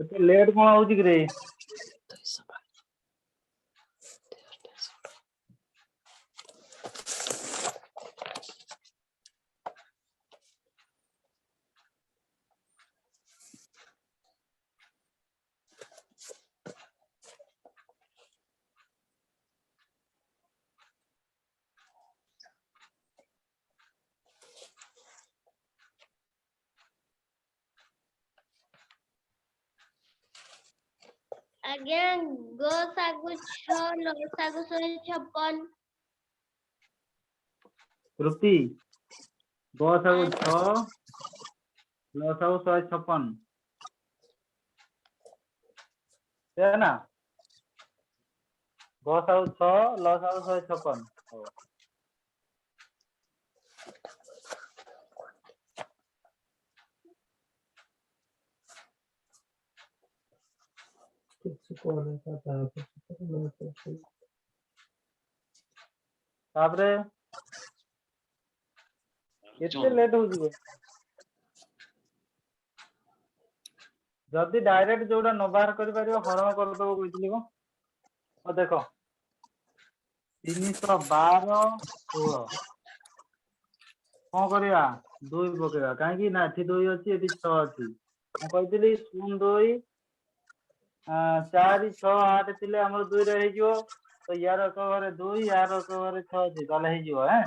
ଏତେ ଲେଟ୍ କଣ ହଉଛି କି ରେ? ଆଜ୍ଞା ଗ ଶାଗୁ 6 ଲ ଶାଗୁ 156 ରୁପି ଗ ଶାଗୁ 6 ଲ ଶାଗୁ 156 ସେଇଆ ନା। ଗ ଶାଗୁ 6 ଲ ଶାଗୁ 156। ହଉ ତାପରେ एते लेट हो जिवो जदी डायरेक्ट जोडा न बाहर करि परियो हरण कर दबो कहितली को देखो 312 16 कौन करिया 2 पकेगा काहे कि ना एठी 2 अछि एठी 6 अछि म कहितली 0 2 4 6 8 थिले हमर 2 रे हे जिवो तो यार कवरे 2 यार कवरे 6 अछि ताले हे जिवो हैं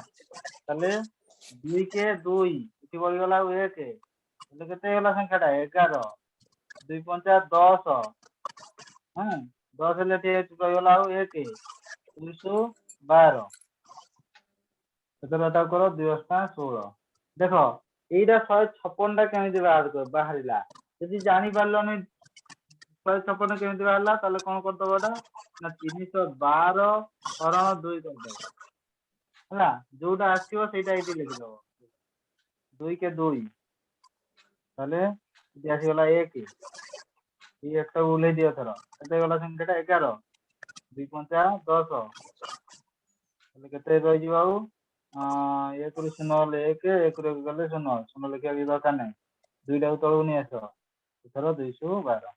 ताले 2 के 2 इति बोल गला 1 ताले केते गला संख्याटा 11 2 पंचा 10 हैं 10 ले टे गला 1 212 एतरटा करो 2 16 देखो एटा 156 टा केमिति बाहरिला यदि जानि पारलनी 156 केमिति बाहरला ताले कोन करदबोटा ना 312 हरण 2 करदबो हला जोटा आसीबो सेटा एटी लिखि दबो 2 के 2 ताले इति आसी गला 1 ई एकटा उले दियो थरो केते गला संख्याटा 11 2 पंचा 10 ताले केते रहि जिवाउ 1 रु 0 1 1 रु गले 0 0 लिखिया की दरकार नै दुईटा तळु नि आसो एथरो 212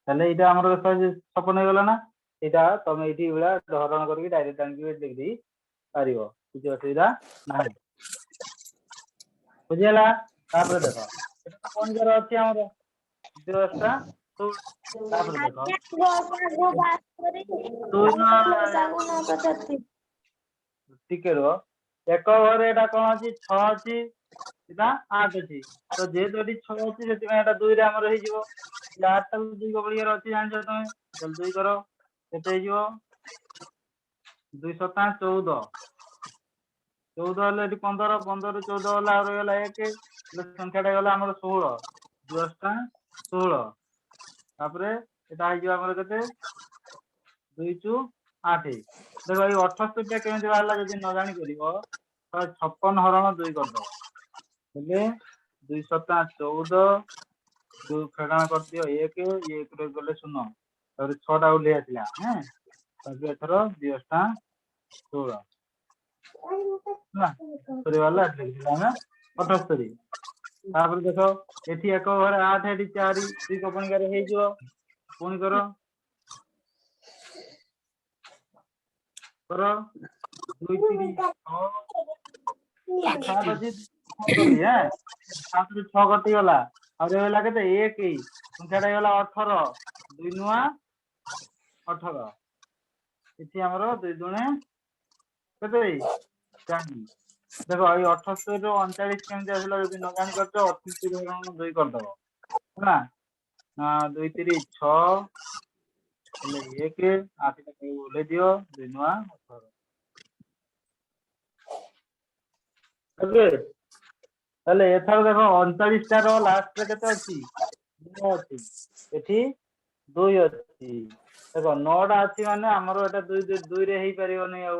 ताले इटा हमर 156 गला ना इटा तमे इटी उला हरण करके डायरेक्ट आंकी लिख दी पारिबो किछ असुविधा नाही बुझियला तापर देखो कोन जरा अछि हमर 10टा तो तापर देखो गसागु बात करी दुई लसागु 936 टिके रो एक घरे एटा कोन अछि 6 अछि इटा 8 अछि तो जेहेतु एटी 6 अछि सेति में एटा 2 रे हमर हे जिवो 8 टा 2 को बलियर अछि जान तमे चल 2 करो केते हे जिवो 2 7 14 14 ले एटी 15 15 14 वाला और गला 1 संख्याटा गला हमर 16 10 16 तापरे एटा हे जिवो हमर केते 2 चु 8 देखो ई 78 टा केमिति बाहरला जदि न जानि करिवो तो 56 हरण 2 कर दो हेले 2 7 14 2 फेडाण कर दियो 1 1 रे गले 0 और 6 टा उले आसिला हैं तबे एथरो 2 16 ना तोरे वाला हमें 78 तापर देखो एठी एक घरे 8 एठी 4 2 को पणी करे हे जिवो पुणी करो 2 3 6 7 अछि कली हैं 7 ରୁ 6 कटि गला और रहला केते 1 संख्याटा गला 18 2 नुआ 18 इति हमरो 2 दुणे केते 4 देखो ई 78 रो 39 केमिति आसिला जदि न जानि करछो 38 रो 2 कर दबो ना 2 3 6 ले 1 8 टा उले दियो 2 नुआ 18 ओके ताले एथर देखो 39 टा रो लास्ट रे केते अछि 9 अछि एठी 2 अछि देखो 9 टा अछि माने हमरो एटा 2 रे हेई परियो नै आउ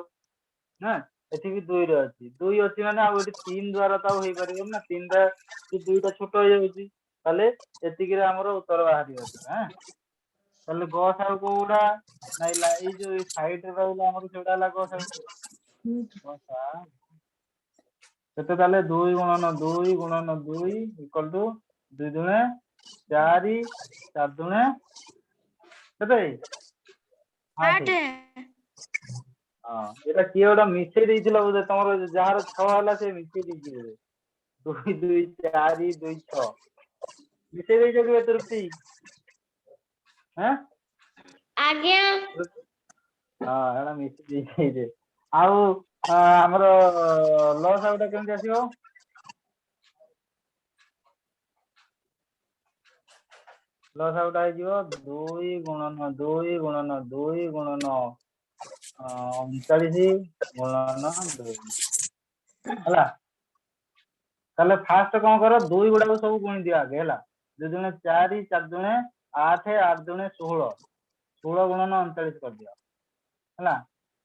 ना एठी भी 2 रे अछि 2 अछि माने आ एठी 3 द्वारा त हेई परियो ना 3 टा कि 2 टा छोटो हे जाउची ताले एतिकी रे हमरो उत्तर बाहरी अछि हैं ताले ग साउ कोउडा नाइला ई जो साइड रे रहला हमरो सेडा ला ग साउ ग सा केते ताले 2 गुणन 2 गुणन 2 इक्वल टू 2 दुणे 4 4 दुणे केते 8 हां एटा किए ओडा मिसे देइथिला बुझे तमरो जहार 6 हला से मिसे देइछि बुझे 2 2 4 2 6 मिसे देइछ कि तृप्ति हैं आज्ञा हां एडा मिसे देइछ आउ हमरो लॉस आउट केमति आसीबो लॉस आउट आइ जिवो 2 गुणन 2 गुणन 2 गुणन 39 गुणन 2 हला ताले फास्ट कोन करो 2 गुडा को सब गुणी दिया आगे हला 2 दुणे 4 4 दुणे 8 8 दुणे 16 16 गुणन 39 कर दियो हला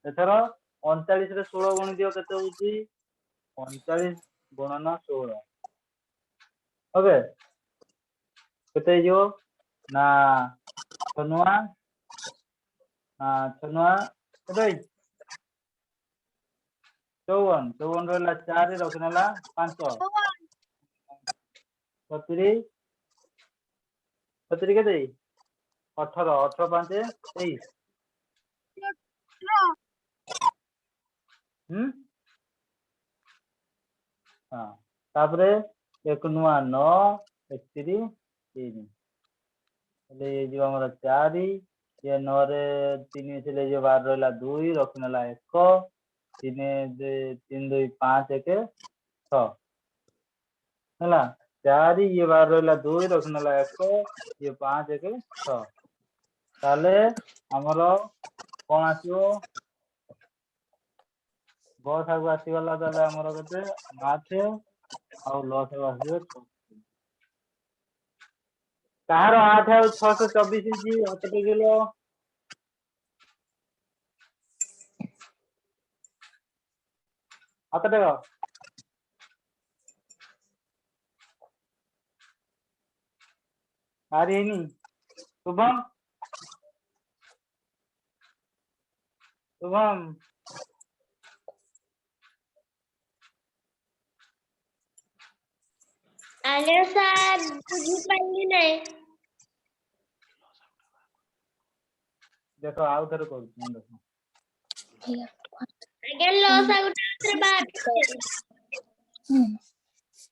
एथरो 39 रे 16 गुणी दियो केते होउची 39 गुणन 16 ओके केते जो ना छनुआ छनुआ केते 54 54 ରହିଲା 4 ରଖିନେଲା 5 70 70 କେତେ 18 18 5 23 ହଁ ତାପରେ 1 ନୂଆ 9 31 3 ହେଲେ ये जो हमर 4 ये 9 रे 3 मिसले जो 12 रहला 2 रखनेला 1 3 3 2 5 1 6 ହେଲା 4 ये 12 रहला 2 रखनेला 1 ये 5 1 6 ताले हमर कोन आसीओ बस आगु आसी गला ताले हमर केते 8 और लॉस आसीओ 6 कहार 8 और 624 जी हाथ टेकिलो हाथ टेक आ रही नहीं शुभम शुभम ଆଜ୍ଞା ସାର୍ ବୁଝିପାରିଲି ନାହିଁ। देखो आउ थरे कर देखो ଆଜ୍ଞା ଲସ୍ ଆଗୁଟା ଆଉଥରେ ବାହାର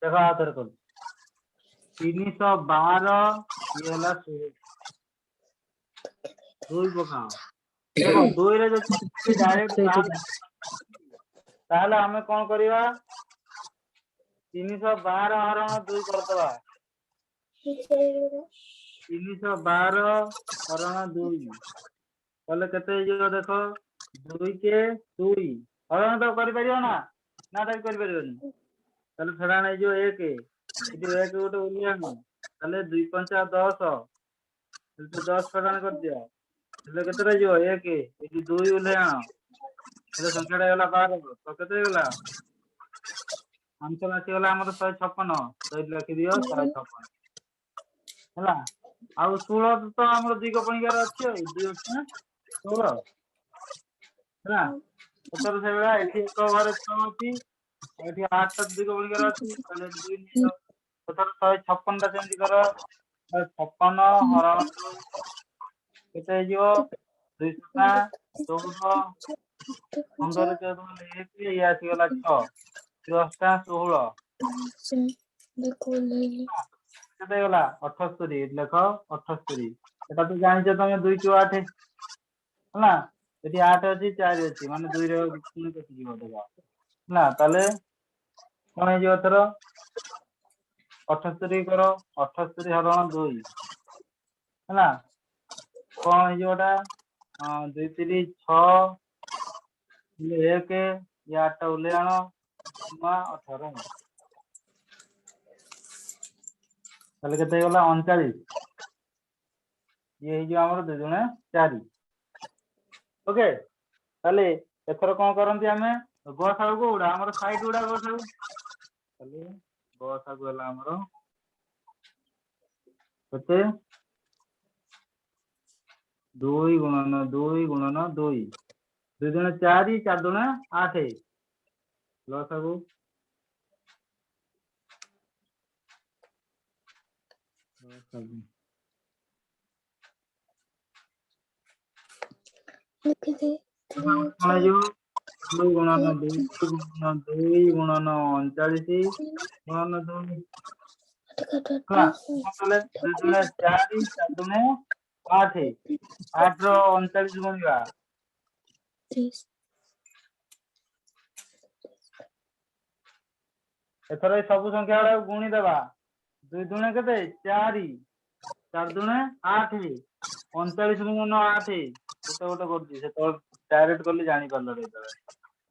देखो आउ थरे कर 312 ये होला 16 2 पकाओ देखो 2 रे जो डायरेक्ट ताहले हमें कोन करिवा 312 हरण 2 करतबा 312 हरण 2 कले केते जो देखो 2 के 2 हरण तो करि परियो ना ना तो करि परियोनी ताले फेड़ा नै जो 1 इदि 1 गोटे उलियानो ताले 2 5 10 तो 10 फेड़ा कर दियो ताले केते रे जो 1 इदि 2 उलियानो ताले संख्याटा गला 12 तो केते गला आंसर आसी गला हमर 156 तो इदि लिखि दियो 156 ହେଲା ଆଉ 16 ତ ଆମର ଦୁଇ କପଣିକାର ଅଛି ଆଉ 2 ଅଛି ନା 16 ହେଲା ଏଥର ସେଇଭଳିଆ ଏଠି ଏକ ଘରେ 6 ଅଛି ଏଠି 8 ଟା ଦୁଇ କପଣିକାର ଅଛି ତାହେଲେ 2 ନିଅ ଏଥର 156 ଟା ସେମିତି କର 156 ହରଣ 2 କେତେ ହେଇଯିବ 2 14 15 14 1 ଇଏ ଆସିଗଲା 6 10 ଟା 16 କେତେ ହେଇଗଲା 78 ଲେଖ 78 এটা তো ଜାଣିଛ ତମେ 2 କୁ 8 ହେଲା ଏଠି 8 ଅଛି 4 ଅଛି ମାନେ 2 ରେ ପୁଣି କଟିଯିବ ଦେଖ ହେଲା ତାହେଲେ କଣ ହେଇଯିବ ଏଥର 78 କର 78 ହରଣ 2 ହେଲା କଣ ହେଇଯିବ ଏଟା 2 3 6 1 ये 8 ଟା ଉଲେଇ ଆଣ 18 ତାହେଲେ କେତେ ହେଇଗଲା 39 ये ହେଇଯିବ ଆମର 2 ଗୁଣେ 4 ओके ताले एथर कोन करंती हमें गसागु कोडा हमर साइड गुडा गसागु ताले गसागु हला हमर कते 2 गुणन 2 गुणन 2 2 दुणे 4 4 दुणे 8 गसागु कोन जो 2 गुणन 2 गुणन 2 गुणन 39 गुणन 2 ହେଲା ତାହେଲେ 2 ଦୁणे 4 4 ଦୁणे 8 8 ର 39 ଗୁଣିବା एथर ए सब संख्या गुड़ा गुणी देबा 2 दुणे केते 4 4 दुणे 8 39 गुणन 8 गोटे गोटे करछि से तो डायरेक्ट करली जानि परलो रे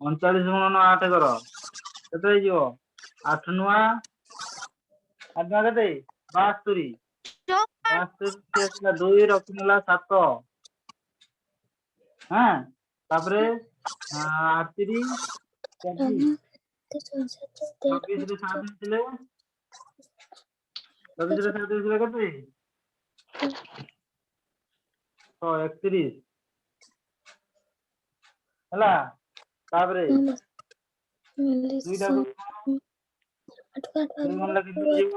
39 गुणन 8 कर केते हे जिवो 8 नुआ 8 नुआ केते 72 72 से 2 रखनेला 7 हां तापरे 8 24 24 रे 7 दिले 24 रे 7 दिले केते तो 31 ହେଲା ତାପରେ ଦୁଇଟା ଦୁଇ ଗୁଣିଲେ କେମିତି ହେଇଯିବ?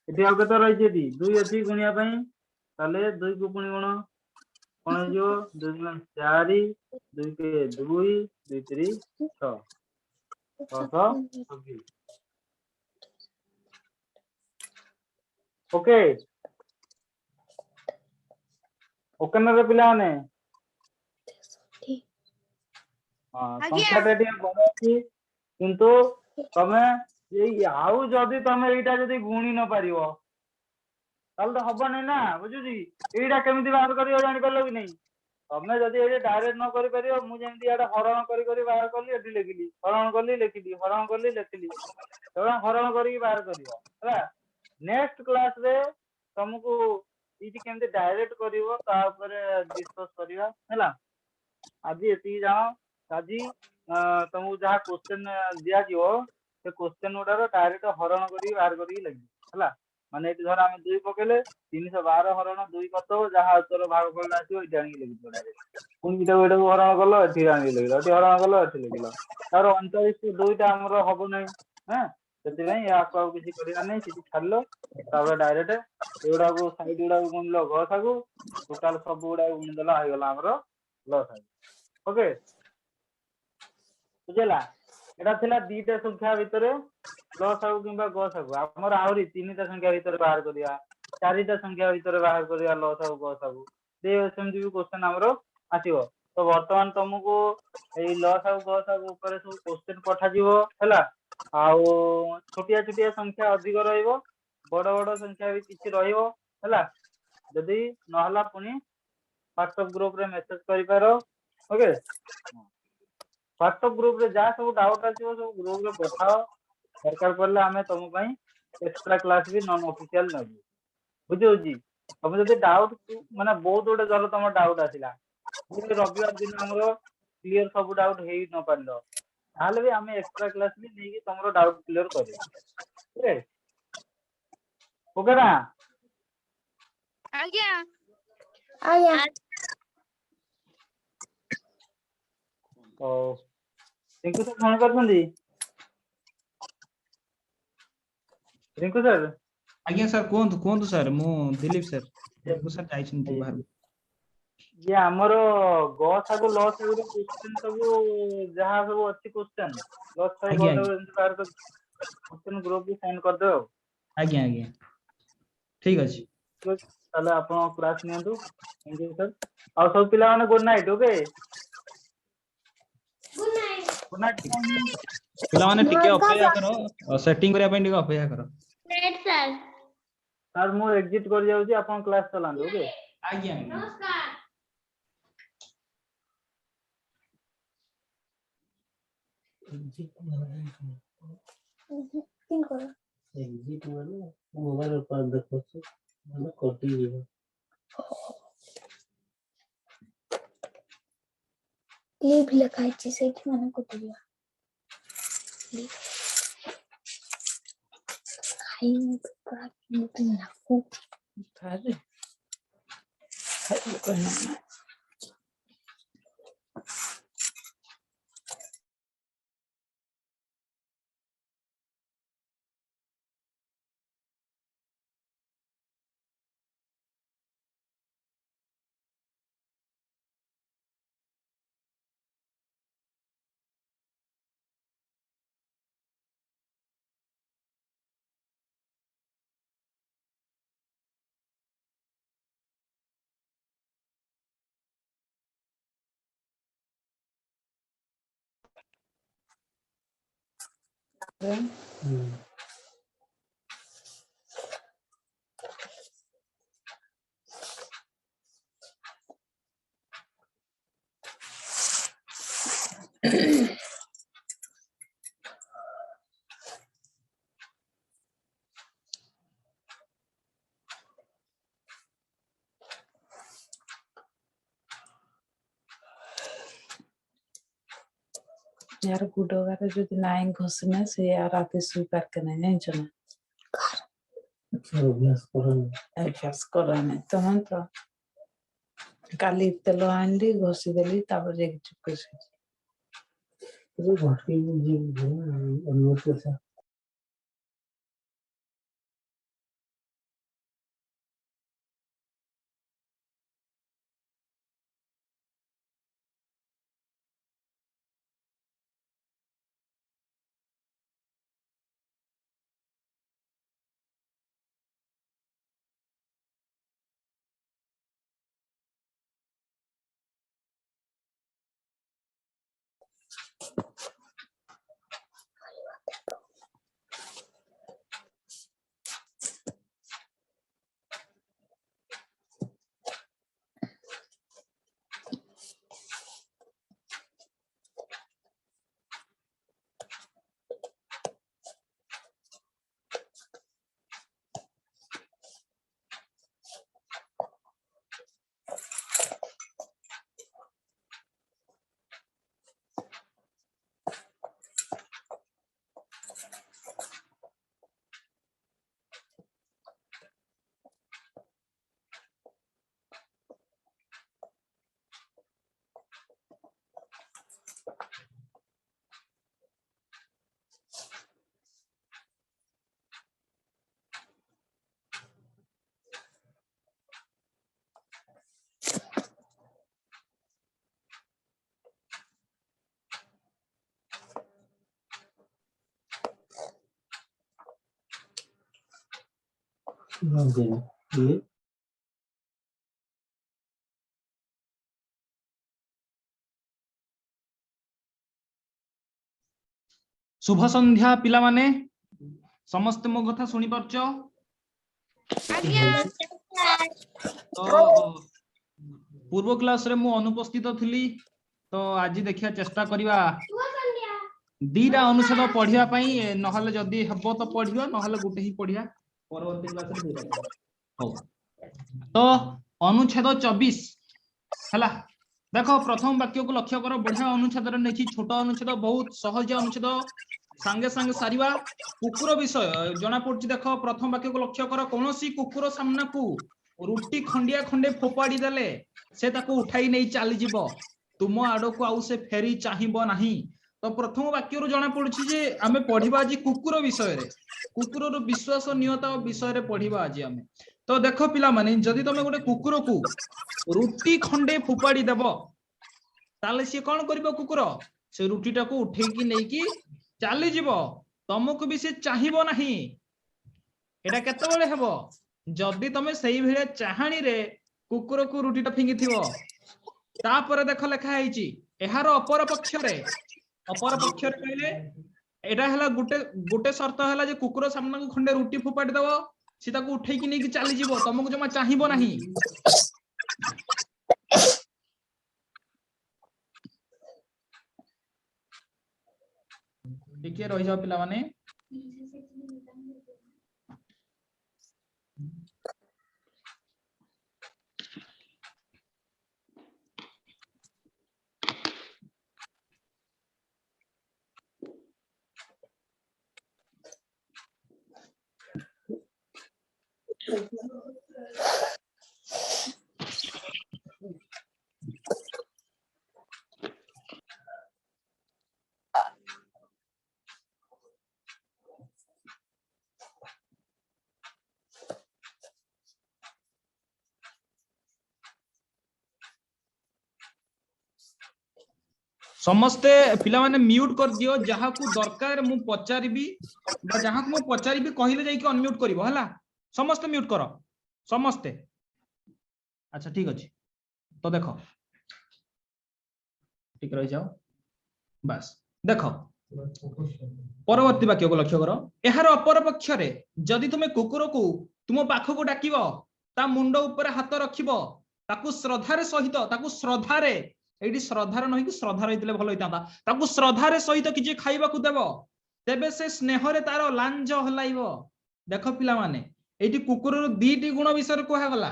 ଏଠି ଆଉ କେତେ ରହିଛି? ଏଠି 2 ଅଛି ଗୁଣିବା ପାଇଁ, ତାହେଲେ 2 କୁ ପୁଣି ଗୁଣ, କଣ ହେଇଯିବ? 2 ଗୁଣ 4, 2 କେ 2, 2 3 6, 10 26। ଓକେ ଓକେ ନେବେ ପିଲାମାନେ? ହଁ ସଂଖ୍ୟାଟା ଟିକେ ବଡ ଅଛି, କିନ୍ତୁ ତମେ ଆଉ ଯଦି ତମେ ଏଇଟା ଯଦି ଗୁଣି ନ ପାରିବ ତାହେଲେ ତ ହବନି ନା, ବୁଝୁଛି? ଏଇଟା କେମିତି ବାହାର କରିବ ଜାଣିପାରିଲ କି ନାହିଁ? ତମେ ଯଦି ଏଇଟା ଡାଇରେକ୍ଟ ନ କରିପାରିବ, ମୁଁ ଯେମିତି ଏଇଟା ହରଣ କରି କରି ବାହାର କଲି, ଏଠି ଲେଖିଲି, ହରଣ କଲି ଲେଖିଲି, ହରଣ କଲି ଲେଖିଲି, ତେଣୁ ହରଣ କରିକି ବାହାର କରିବ ହେଲା। ନେକ୍ସଟ କ୍ଲାସରେ ତମକୁ ଏଇଠି କେମିତି ଡାଇରେକ୍ଟ କରିବ ତା ଉପରେ ଡିସ୍କସ କରିବା ହେଲା। ଆଜି ଏତିକି ଜାଣ। ଆଜି ତମକୁ ଯାହା କ୍ୱେଶ୍ଚନ ଦିଆଯିବ ସେ କ୍ୱେଶ୍ଚନ ଗୁଡାକ ଡାଇରେକ୍ଟ ହରଣ କରିକି ବାହାର କରିକି ଲେଖିବ ହେଲା। ମାନେ ଏଠି ଧର ଆମେ 2 ପକେଇଲେ 312 ହରଣ 2 କରିଦବ, ଯାହା ଉତ୍ତର ଭାଗ ଫଳ ଆସିବ ଏଠି ଆଣିକି ଲେଖିବ ଡାଇରେକ୍ଟ। ପୁଣି ଏଟାକୁ ହରଣ କଲ, ଏଠି ଆଣିକି ଲେଖିଲ, ଏଠି ହରଣ କଲ, ଏଠି ଲେଖିଲ। ତାର 39 2ଟା ଆମର ହବ ନାହିଁ, ସେଥିପାଇଁ ୟାକୁ ଆଉ କିଛି କରିବା ନାହିଁ, ସେଠି ଛାଡିଲ। ତାପରେ ଡାଇରେକ୍ଟ ଏଗୁଡାକୁ ସାଇଡ ଗୁଡାକୁ ଗୁଣିଲ ଗସାକୁ, ଟୋଟାଲ ସବୁ ଗୁଡାକୁ ଗୁଣିଦେଲ, ହେଇଗଲା ଆମର ଲସାଗୁ। ଓକେ ବୁଝିଲା? ଏଟା ଥିଲା 2ଟା ସଂଖ୍ୟା ଭିତରେ ଲସାଗୁ କିମ୍ବା ଗସାଗୁ। ଆମର ଆହୁରି 3ଟା ସଂଖ୍ୟା ଭିତରେ ବାହାର କରିବା, 4ଟା ସଂଖ୍ୟା ଭିତରେ ବାହାର କରିବା ଲସାଗୁ ଗସାଗୁ, ସେମିତି ବି କ୍ୱେଶ୍ଚନ ଆମର ଆସିବ। ତ ବର୍ତ୍ତମାନ ତମକୁ ଏଇ ଲସାଗୁ ଗସାଗୁ ଉପରେ ସବୁ କ୍ୱେଶ୍ଚନ ପଠାଯିବ ହେଲା। ଆଉ ଛୋଟିଆ ଛୋଟିଆ ସଂଖ୍ୟା ଅଧିକ ରହିବ, ବଡ ବଡ ସଂଖ୍ୟା ବି କିଛି ରହିବ ହେଲା। ଯଦି ନହେଲା ପୁଣି ହ୍ୱାଟ୍ସଆପ ଗ୍ରୁପରେ ମେସେଜ କରିପାର। ଓକେ ହ୍ୱାଟ୍ସଆପ ଗ୍ରୁପରେ ଯାହା ସବୁ ଡାଉଟ ଆସିବ ସବୁ ଗ୍ରୁପରେ ପଠାଅ। ଦରକାର ପଡ଼ିଲେ ଆମେ ତମ ପାଇଁ ଏକ୍ସଟ୍ରା କ୍ଲାସ ବି ନନ୍ ଅଫିସିଆଲ ନେବୁ, ବୁଝିହଉଛି? ତମେ ଯଦି ଡାଉଟ ମାନେ ବହୁତ ଗୋଟେ ଧର ତମ ଡାଉଟ ଆସିଲା, ରବିବାର ଦିନ ଆମର କ୍ଲିୟର ସବୁ ଡାଉଟ ହେଇ ନ ପାରିଲ, ତାହେଲେ ବି ଆମେ ଏକ୍ସଟ୍ରା କ୍ଲାସ ବି ନେଇକି ତମର ଡାଉଟ କ୍ଲିୟର କରିବୁ। ଓକେ ନା? ଆଜ୍ଞା ଆଜ୍ଞା ହଉ ରିଙ୍କୁ ସାର୍ ଶୁଣିପାରୁଛନ୍ତି? ରିଙ୍କୁ ସାର୍? ଆଜ୍ଞା ସାର୍ କୁହନ୍ତୁ କୁହନ୍ତୁ ସାର୍, ମୁଁ ଦିलीପ ସାର୍। ରିଙ୍କୁ ସାର୍ ଯାଇଛନ୍ତି ବାହାରକୁ। ଇଏ ଆମର ଗସାଗୁ ଲସାଗୁ ର କ୍ୱେଶ୍ଚନ ସବୁ ଯାହା ସବୁ ଅଛି କ୍ୱେଶ୍ଚନ ଲସାଗୁ ଆଜ୍ଞା ଗସାଗୁ ଏମିତି ବାହାର କରି କ୍ୱେଶ୍ଚନ ଗ୍ରୁପକୁ ସେଣ୍ଡ କରିଦେବେ ଆଉ। ଆଜ୍ଞା ଆଜ୍ଞା ଠିକ ଅଛି। ତାହେଲେ ଆପଣ କ୍ଲାସ ନିଅନ୍ତୁ। Thank you sir. ଆଉ ସବୁ ପିଲାମାନେ good night. Okay good night. ପିଲାମାନେ ଟିକେ ଅପେକ୍ଷା ସାର୍। କର, ସେଟିଂ କରିବା ପାଇଁ ଟିକେ ଅପେକ୍ଷା କର। ସାର୍ ମୁଁ ଏକ୍ଜିଟ୍ କରି ଯାଉଛି, ଆପଣ କ୍ଲାସ ଚଲାନ୍ତୁ। ଓକେ ଆଜ୍ଞା ନମସ୍କାର। ଏକ୍ଜିଟ୍ ମାନେ ମୋବାଇଲ ଉପରେ ଦେଖୁଛି, ମାନେ କଟିଯିବ। ଲିଭ୍ ଲେଖା ହେଇଛି ସେଇଠି ମାନେ କଟିଯିବ। यार गुडोगारे যদি নাই ঘষে না সে আর রাতে শুই পারকে না, জানছো না? অভ্যাস করেন। অভ্যাস করে না তখন তো କାଲି ତେଲ ଆଣିଲି ଘଷିଦେଲି ତାପରେ ଯାଇକି ଚୁପକେ ଶୋଇଛି। जो घटी जी अनुमति था ये शुभ संध्या पिला माने समस्त मो कथा सुनी परछ तो पूर्व क्लास रे मु अनुपस्थित थिली तो आज देखिया चेष्टा करिवा दीटा अनुच्छेद पढ़िया पई नहले जदी हबो तो पढ़ियो नहले गुटे ही पढ़िया परवर्ती क्लास रे दीटा हो तो अनुच्छेद 24 हला देखो प्रथम वाक्य को लक्ष्य करो बढ़िया अनुच्छेद रे नेकी छोट अनुच्छेद बहुत सहज अनुच्छेद सांगे सांगे सारिवा कुकुर विषय जना पड़छि देखो प्रथम वाक्य को लक्ष्य करो कोनोसी कुकुर सामना को रुटी खंडिया खंडे फोपाड़ी देले से ताको उठाई नहीं चली जीवो तुम आडो को आउ से फेरी चाहिबो नाही तो प्रथम वाक्य रो जना पड़छि जे आमे पढ़िबा आज कुकुर विषय रे कुकुर रो विश्वसनीयता विषय रे पढ़िबा आज आमे तो देखो पिला माने जदी तमे गोटे कुकुर को रुटी खंडे फोपाड़ी देबो ताले से कोन करबो कुकुर से रुटीटा को उठे की नहीं की चली जीवो तुमको भी से चाहिबो नाही एटा केते बेले हेबो जदी तमे सही भेले चाहाणी रे कुकुर को रुटीटा फिंगी थिबो तापर देखो लेखा हैची एहार अपर पक्ष रे कहले एटा हला गुटे गुटे शर्त हला जे कुकुर सामना को खंडे रुटी फोपाड़ी देबो से ताको उठे की नहीं की चली जीवो तुमको जमा चाहिबो नाही टिके रहि जाओ पिला माने समस्ते पिला माने म्यूट कर दियो जहा को दरकार मु पचारिबी बा जहा को मु पचारिबी कहिले जाई कि अनम्यूट करिवो हला समस्त म्यूट करो समस्ते अच्छा ठीक अछि तो देखो ठीक रहि जाओ बस देखो परवर्ती वाक्य को लक्ष्य करो एहार अपर पक्ष रे जदी तुमे कुकुर को तुम पाख को डाकिबो ता मुंड ऊपर हाथ रखिबो ताकू श्रद्धारे सहित ताकू श्रद्धारे एडी श्रद्धार नहीं कि श्रद्धा रहितले भलो होइतांता ताकू श्रद्धारे सहित किछि खाइबा को देबो तेबे से स्नेह रे तारो लांज हलाइबो देखो पिला माने एटी कुकुर रो दीटी गुण विषय रे कोहा गला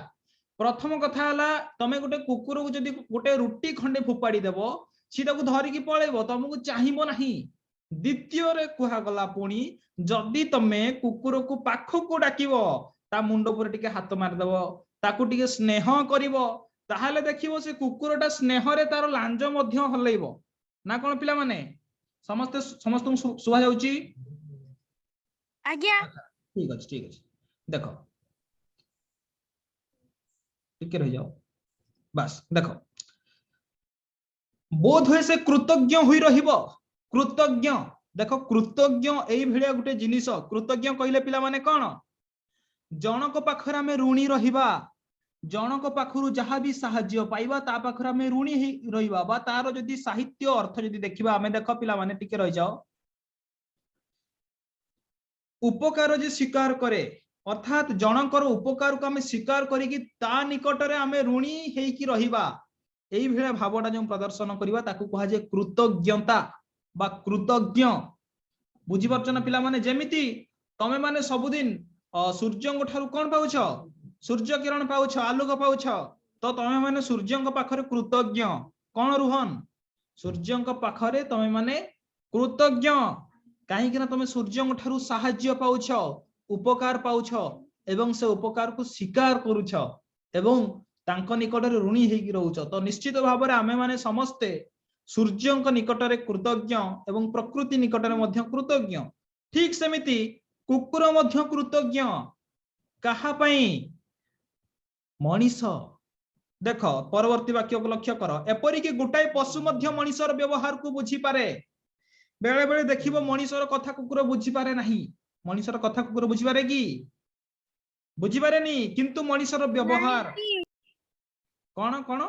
प्रथम कथा हला तमे गोटे कुकुर को जदी गोटे रुटी खंडे फोपाड़ी देबो सी ताकू धरि की पळेबो तुमको चाहिबो नाही द्वितीय रे कोहा गला पुणी जदी तमे कुकुर को पाख को डाकिबो ता मुंड पर टिके हाथ मार देबो ताकू टिके स्नेह करिवो ताहले देखिबो से कुकुरटा स्नेहरे तार लांज मध्य हलैबो ना कोन पिला माने समस्त सुभा जाउची आज्ञा ठीक अछि देखो टिके रह जाओ बस देखो बोध हुए से कृतज्ञ हुई रहिबो कृतज्ञ देखो कृतज्ञ एई भलिया गुटे जिनिस कृतज्ञ कहिले पिला माने कोन जनक पाखर आमे ऋणी रहिबा जनक पाखरु जहा भी साहाय्य पाइबा ता पाखर आमे ऋणी रहिबा बा तार जदी साहित्य अर्थ जदी देखिबा आमे देखो पिला माने टिके रह जाओ उपकार जे स्वीकार करे अर्थात जनकर उपकार को आमे स्वीकार करिकि ता निकटरे आमे ऋणी हेकि रहिबा एई भलिया भावटा जो प्रदर्शन करिबा ताकू कहा जे कृतज्ञता बा कृतज्ञ बुझी परछन पिला माने जेमिति तमे माने सबुदिन सूर्यंग ठारू कोन पाउछ सूर्य किरण पाउछ आलोक पाउछ तो तमे माने सूर्यंग पाखरे कृतज्ञ कोन रुहन सूर्यंग पाखरे तमे माने कृतज्ञ काहे कि ना तमे सूर्यंग ठारू सहाय्य पाउछ उपकार पाउछ एवं से उपकार को स्वीकार करूछ एवं तांको निकटरे ऋणी हेकि रहउछ तो निश्चित भाबरे आमे माने समस्ते सूर्यंक निकटरे कृतज्ञ एवं प्रकृति निकटरे मध्य कृतज्ञ ठीक सेमिति कुकुर मध्य कृतज्ञ कहा पई मनीष देख परवर्ती वाक्य को लक्ष्य कर एपरि कि गोटाए पशु मध्य मनीषर व्यवहार को बुझी पारे बेले बेले देखिबो मनीषर कथा कुकुर बुझी पारे नाही मनीषर कथा कुकुर बुझी पारे कि बुझी पारे नी किंतु मनीषर व्यवहार कोन कोन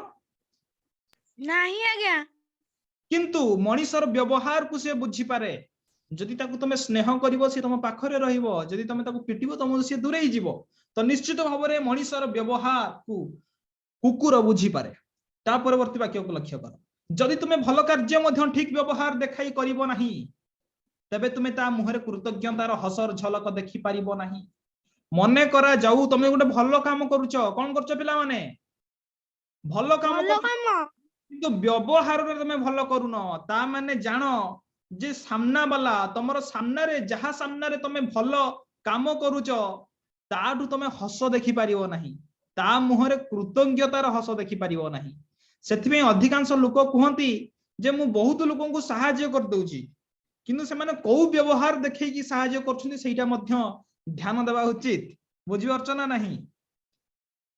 नहीं आज्ञा किंतु मनीषर व्यवहार को से बुझी पारे जदि ताकू तमे स्नेह करिवो से तम पाखरे रहिबो जदि तमे ताकू पिटिबो तम से दूरेई जिवो तो निश्चित भाबरे मनीषर व्यवहार को कुकुर बुझी पारे ता परवर्ती वाक्य को लक्ष्य कर जदि तुमे भल कार्य मध्य ठीक व्यवहार देखाई करिवो नाही तबे तुमे ता मुहरे कृतज्ञतार हसर झलक देखि पारिबो नाही मने करा जाऊ तमे गोटे भल काम करूछ कोन करछ पिला माने भल काम किंतु व्यवहार रे तमे भल करूनो ता माने जानो जे सामना वाला तमरो सामना रे जहा सामना रे तमे भल काम करूछ ताडू तमे हस देखि पारिबो नाही ता मुहरे कृतज्ञतार हस देखि पारिबो नाही सेथिमे अधिकांश लोक कहंती जे मु बहुत लोकन को सहाय्य कर दउची किंतु से माने को व्यवहार देखै कि सहाय्य करछुनी सेटा मध्य ध्यान देबा उचित बुझि परछना नाही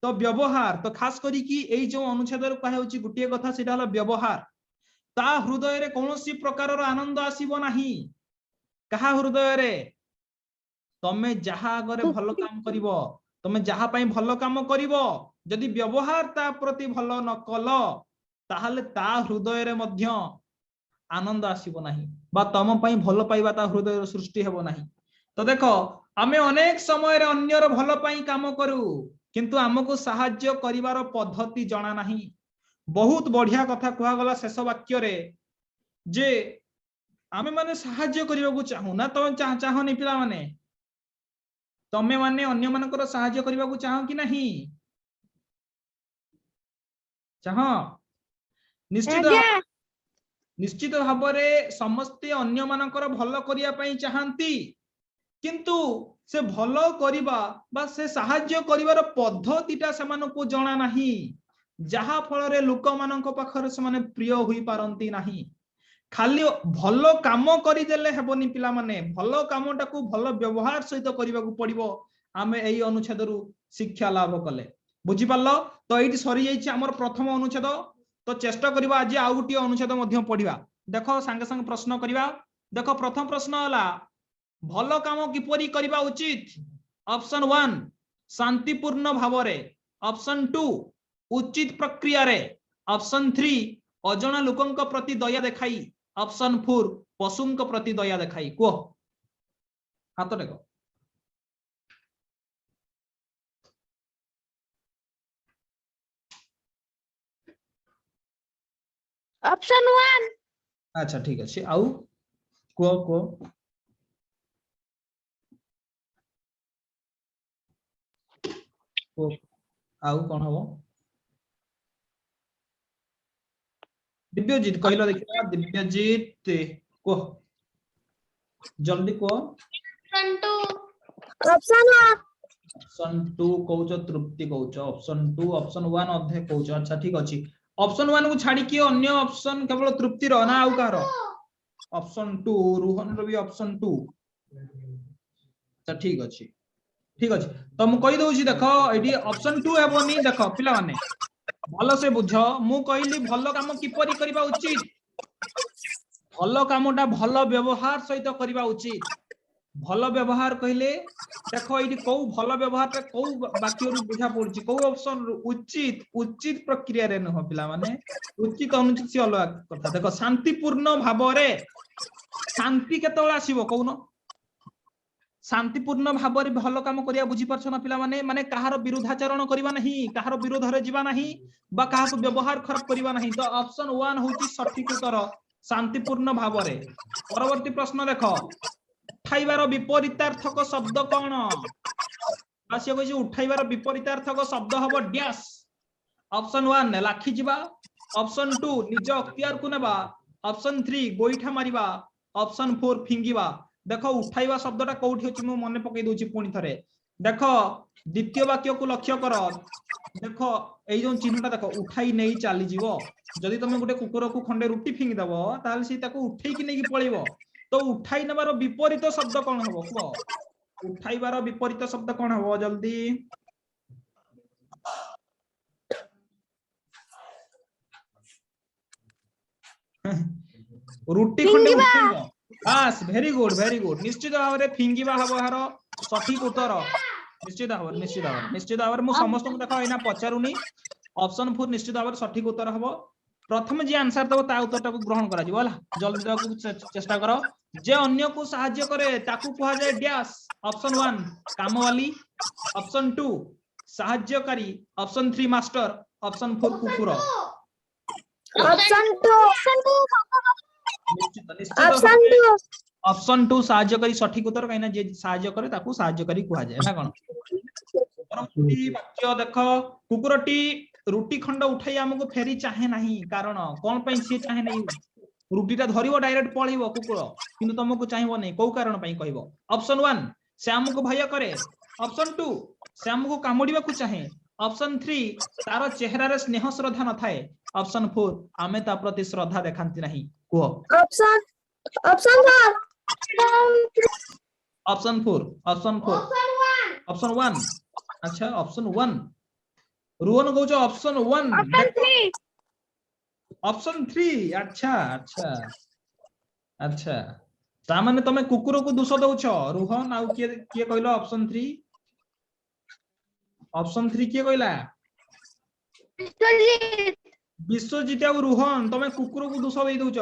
तो व्यवहार तो खास करी कि एई जो अनुच्छेद रे कहा होची गुटिए कथा सेटा हला व्यवहार ता हृदय रे कोनोसी प्रकार रो आनंद आसीबो नाही कहा हृदय रे तमे जहा आगरे भल काम करिवो तमे जहा पई भल काम करिवो जदि व्यवहार ता प्रति भल न कल ताहले ता हृदय रे मध्य आनंद आसीबो नाही बा तम पई भल पाइबा ता हृदय रे सृष्टि हेबो नाही तो देखो आमे अनेक समय रे अन्यर भल पई काम करू किंतु हमको सहाय्य करिवार पद्धति जणा नाही बहुत बढ़िया कथा कहा गला शेष वाक्य रे जे आमे माने सहाय्य करिवाकू चाहू ना तो चाहनी पिला माने तमे माने अन्य मानकर सहाय्य करिवाकू चाहो कि नहीं चाह निश्चित भाव में समस्ते अन्य मानकर भल करिया पई चाहंती किंतु से भल करिबा बा से सहाय्य करिवार पद्धतिटा सेमानकू जणा नाही जहा फल रे लोक मानक पाखरे से माने प्रिय होई पारंती नाही खाली भल काम करी देले हेबनी पिला माने भल कामटा को भल व्यवहार सहित करिवाकू पड़िबो आमे एई अनुच्छेद रु शिक्षा लाभ कले बुझी पारलो तो एठी सरी जाईछि हमर प्रथम अनुच्छेद तो चेष्टा करिबा आज आउ गुटी अनुच्छेद मध्य पढिबा देखो संगे संगे प्रश्न करिबा देखो प्रथम प्रश्न हला भल काम किपरि करिबा उचित ऑप्शन 1 शांतिपूर्ण भाव रे ऑप्शन 2 उचित प्रक्रिया रे ऑप्शन 3 अजणा लोकंक प्रति दया देखाई ऑप्शन 4 पशुंक प्रति दया देखाई को हाथ देखो ऑप्शन 1 अच्छा ठीक अछि आउ को आउ कौन हबो दिव्यजीत कहलो देखिबा दिव्यजीत को जल्दी को ऑप्शन 2 ऑप्शन 1 ऑप्शन 2 कौच तृप्ति कौच ऑप्शन 2 ऑप्शन 1 अधे कौच अच्छा ठीक अछि ऑप्शन 1 को छाड़ी कि अन्य ऑप्शन केवल तृप्ति रो ना आउ कार ऑप्शन 2 रोहन रो भी ऑप्शन 2 अच्छा ठीक अछि तो मु कहि दउची देखो एडी ऑप्शन 2 हेबोनी देखो पिला माने भलो से बुझ मु कहली भलो काम किपरि करबा उचित भलो कामटा भलो व्यवहार सहित करबा उचित भलो व्यवहार कहले देखो एडी को भलो व्यवहार रे को वाक्य रु बुझा पड़छि को ऑप्शन उचित उचित प्रक्रिया रे न पिला माने उचित अनुचित से अलग कथा देखो शांतिपूर्ण भाव रे शांति केतोळ आसीबो कोउनो शांतिपूर्ण भाव रे भलो काम करिया बुझी परछ ना पिला माने माने कहार विरुद्धाचरण करबा नहीं कहार विरोध रे जीवा नहीं बा कहा को व्यवहार खराब करबा नहीं तो ऑप्शन 1 होची सठिक उत्तर शांतिपूर्ण भाव रे परवर्ती प्रश्न देखो उठाइबार विपरीतार्थक शब्द कौन आसिया कहै उठाइबार विपरीतार्थक शब्द हबो डैश ऑप्शन 1 लाखी जीवा ऑप्शन 2 निज अख्तियार को नेबा ऑप्शन 3 गोइठा मारिबा ऑप्शन 4 फिंगिबा देखो उठाइबा शब्दटा कोठी अछि मु मने पकई दोछि पुणी थरे देखो द्वितीय वाक्य को लक्ष्य कर देखो एई जो चिन्हटा देखो उठाई नेई चाली जीवो जदि तमे गुटे कुकुर को खंडे रुटी फिंगी दबो ताले सी ताको उठेई कि नेकी पळेइबो तो उठाई नेबार विपरीत शब्द कोन हबो को उठाइबार विपरीत शब्द कोन हबो जल्दी रुटी खंडे उठेइबो बस वेरी गुड निश्चित भाव रे फिंगिबा हबो हारो सठिक उत्तर निश्चित भाव मु समस्त को देखो एना पचारुनी ऑप्शन 4 निश्चित भाव सठिक उत्तर हबो प्रथम जे आंसर दबो ता उत्तरटा को ग्रहण करा जिवो हला जल्दी देବାକୁ चेष्टा करो जे अन्य को सहाय्य करे ताकू कहा जाय डैश ऑप्शन 1 कामवाली ऑप्शन 2 सहाय्यकारी ऑप्शन 3 मास्टर ऑप्शन 4 कुकुर ऑप्शन 2 सहाय्यकारी सठिक उत्तर कहिना जे सहाय्य करे ताकू सहाय्यकारी कहा जाय ना कोन परवर्ती वाक्य देखो कुकुरटी रुटी खंड उठाई हमको फेरी चाहे नहीं कारण कोन पई से चाहे नहीं रुटीटा धरिबो डायरेक्ट पळिबो कुकुर किंतु तुमको चाहिबो नहीं को कारण पई कहबो ऑप्शन 1 से हमको भय करे ऑप्शन 2 से हमको कामुडीबा को चाहे ऑप्शन 3 तारो चेहरा रे स्नेह श्रद्धा न थाए ऑप्शन 4 आमे ता प्रति श्रद्धा देखांती नहीं को ऑप्शन 1 अच्छा ऑप्शन 1 रोहन कहछ ऑप्शन 1 ऑप्शन 3 अच्छा ता माने तमे कुकुर को दोष दउछ रोहन आ किए कहलो ऑप्शन 3 किए कहला विश्वजीत आ रोहन तमे कुकुर को दोष दे दउछ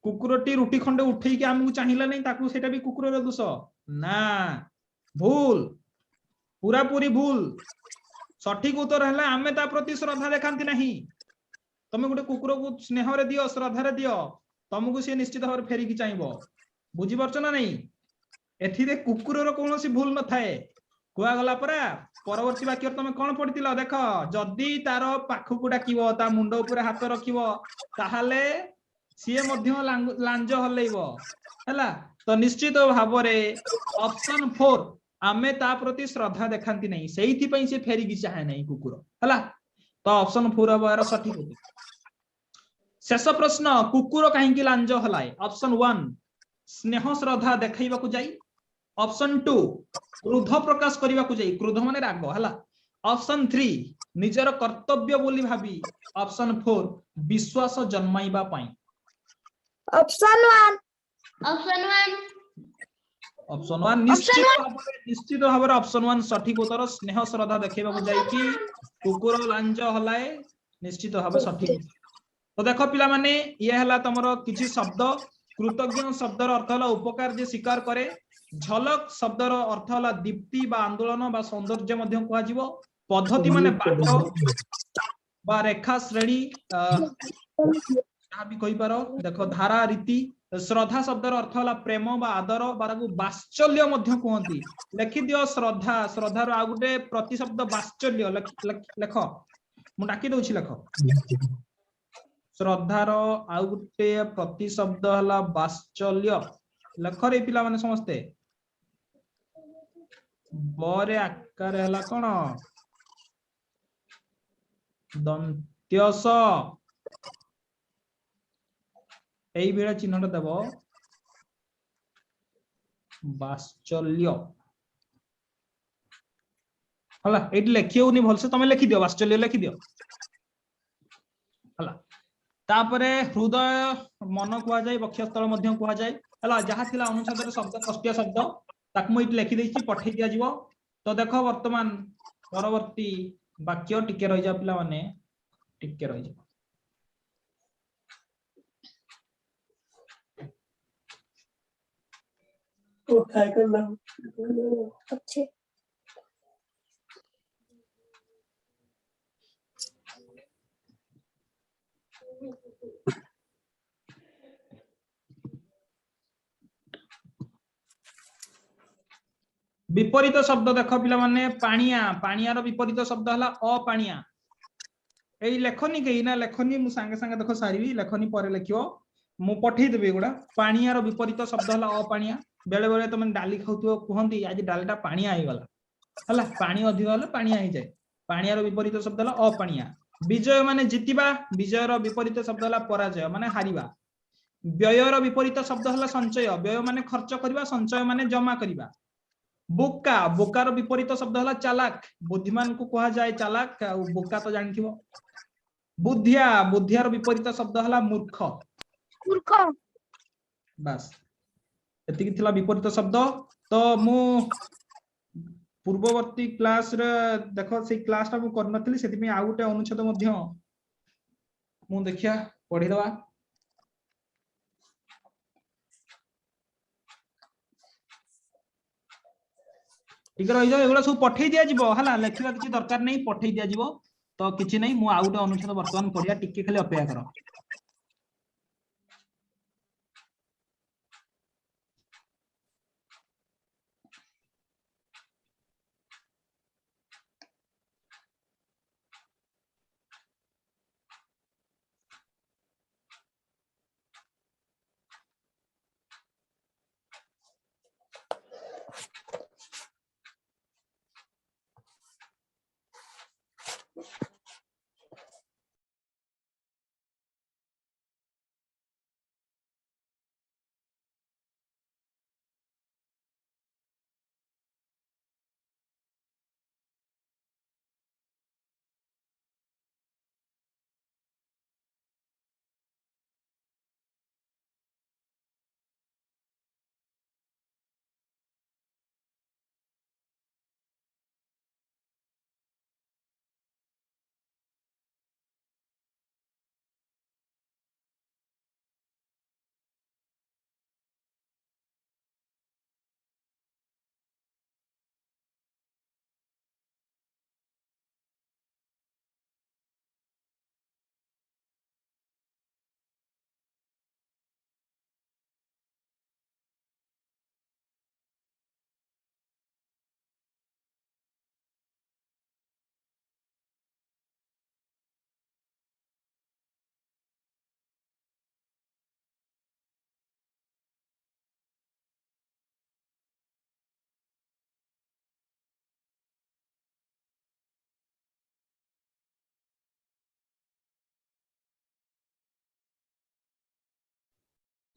कुकुरटी रुटी खंडे उठेई के हमहु चाहिला नहीं ताकू सेटा भी कुकुर रो दोष ना भूल पूरा पूरी भूल सठिक उत्तर है आमे ता प्रति श्रद्धा देखांती नहीं तमे गुटे कुकुर को स्नेह रे दियो श्रद्धा रे दियो तुमको सी निश्चित भाव फेरी की चाहिबो बुझी परछ ना नहीं एथि रे कुकुर रो कोनोसी भूल न थाए कुआ गला परा परवर्ती वाक्य तमे कोन पढितिलो देखो जदी तारो पाखु को डाकिबो ता मुंडो ऊपर हाथ रखिबो ताहाले सीए मध्य लांज हलेइबो हैला तो निश्चित भाव रे ऑप्शन 4 आमे ता प्रति श्रद्धा देखांती नहीं सेहिथि पई से फेरी की चाहे नहीं कुकुर हैला तो ऑप्शन 4 हबार सठिक उत्तर शेष प्रश्न कुकुर काहे की लांज हलाए ऑप्शन 1 स्नेह श्रद्धा देखाइबा को जाई ऑप्शन 2 क्रोध प्रकाश करबा को जाई क्रोध माने राग हैला ऑप्शन 3 निजर कर्तव्य बोली भाबी ऑप्शन 4 विश्वास जन्माइबा पई ऑप्शन 1 निश्चित भाव ऑप्शन 1 सठिक उत्तर स्नेह श्रद्धा देखाइबा को जाई कि कुकुर लांज हलाए निश्चित भाव सठिक तो देखो पिला माने ये हला तमरो किछि शब्द कृतज्ञ शब्दर अर्थ हला उपकार जे स्वीकार करे झलक शब्दर अर्थ हला दीप्ति बा आंदोलन बा सौंदर्य मध्य कुआ जीवो पद्धति माने बाट बा रेखा श्रेणी भी कहि पारो देखो धारा रीति श्रद्धा शब्दर अर्थ हला प्रेम बा आदर बारागु वात्सल्य मध्य कहंती लिखि दियो श्रद्धार आ गुटे प्रति शब्द वात्सल्य लेख मु डाकी दोछि लेख श्रद्धार आ गुटे प्रति शब्द हला वात्सल्य लेख रे पिला माने समस्ते बरे आकार हला कोन दन्त्यस एई बेला चिन्हटा देव वात्सल्य हला एटी लेखियोनी भलसे तमे लिखि दियो वात्सल्य लिखि दियो हला तापरे हृदय मन कुआ जाय वक्षस्थल मध्य कुआ जाय हला जहा थिला अनुच्छेदर शब्द कष्टीय शब्द ताकु इट लिखि देछि पठै दिया जीवो तो देखो वर्तमान परवर्ती वाक्य टिके रहि जा पिला माने टिके रहि जा तो काय करना अच्छे विपरीत शब्द देख पिला माने पानिया पानिया रो विपरीत शब्द हला अपानिया एई लेखनी केई ना लेखनी मु संगे संगे देखो सारीबी लेखनी परे लेखियो मु पठेई देबे गुडा पानिया रो विपरीत शब्द हला अपानिया बेले बेले तुम डाली खाउथियो कुहंती आज डालटा पानिया आइ गला हला पानी अधिक हला पानिया आइ जाय पानिया रो विपरीत शब्द हला अपानिया विजय माने जितिबा विजय रो विपरीत शब्द हला पराजय माने हारिबा व्यय रो विपरीत शब्द हला संचय व्यय माने खर्च करबा संचय माने जमा करबा बोका बोकार विपरीत शब्द हला चालाक बुद्धिमान को कहा जाए चालाक बोका तो जानथिबो बुद्धिया बुद्धियार विपरीत शब्द हला मूर्ख मूर्ख बस एतिकी थिला विपरीत शब्द तो मु पूर्ववर्ती क्लास रे देखो से क्लास टा मु करनथली सेति में आ गुटे अनुच्छेद मध्य मु देखिया पढी दवा ठीक रही जाओ एगुला सब पठेई दिया जीवो हला लेखिबा किछि दरकार नै पठेई दिया जीवो तो किछि नै मु आ गुटे अनुच्छेद वर्तमान पढिया टिके खाली अपेक्षा करो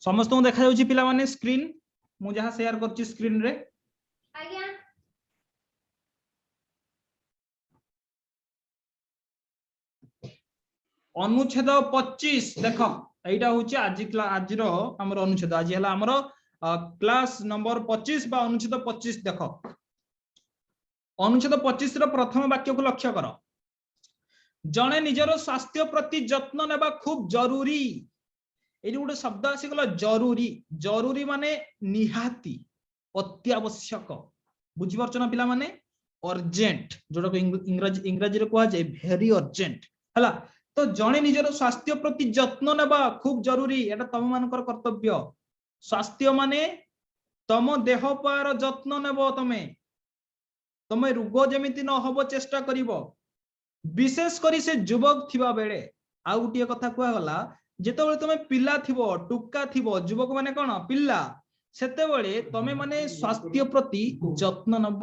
समस्त को देखा जाउची पिला माने स्क्रीन मु जहा शेयर करची स्क्रीन रे आज्ञा अनुच्छेद 25 देखो एटा होची आज रो हमर अनुच्छेद आज हला हमर क्लास नंबर 25 बा अनुच्छेद 25 देखो अनुच्छेद 25 रो प्रथम वाक्य को लक्ष्य करो जणे निजरो स्वास्थ्य प्रति यत्न नेबा खूब जरूरी एटी गोटे शब्द आसी गला जरूरी जरूरी माने निहाती अत्यावश्यक बुझी परछ ना पिला माने अर्जेंट जोडा को इंग्रजी रे कहआ जाय वेरी अर्जेंट हला तो जणे निजर स्वास्थ्य प्रति यत्न नेबा खूब जरूरी एटा तम मानकर कर्तव्य स्वास्थ्य माने तम देह पार यत्न नेबो तमे रोग जेमिति न होबो चेष्टा करिवो विशेष करी से युवक थिबा बेले आ गुटिया कथा कहला जेतेबेले तमे पिल्ला थिबो टुक्का थिबो युवक माने कोन पिल्ला सेतेबेले तमे माने स्वास्थ्य प्रति जत्न नब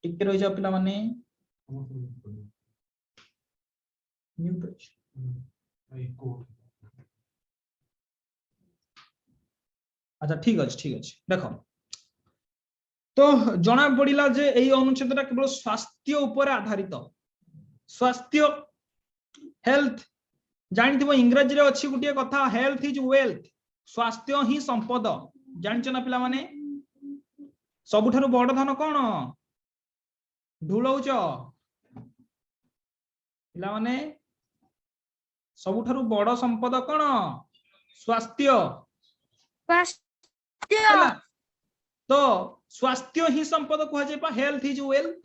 टिके रहि जा पिला माने म्यूट अछि अच्छा ठीक अछि देखो तो जना पड़िला जे एई अनुच्छेदटा केवल स्वास्थ्य ऊपर आधारित स्वास्थ्य हेल्थ जानिथिबो इंग्रजी रे अछि गुटिया कथा हेल्थ इज वेल्थ स्वास्थ्य ही संपद जानिछ ना पिला माने सबुठारु बड़ धन कोन ढुलौच पिला माने सबुठारु बड़ संपद कोन स्वास्थ्य स्वास्थ्य तो स्वास्थ्य ही संपद कह जाय हेल्थ इज वेल्थ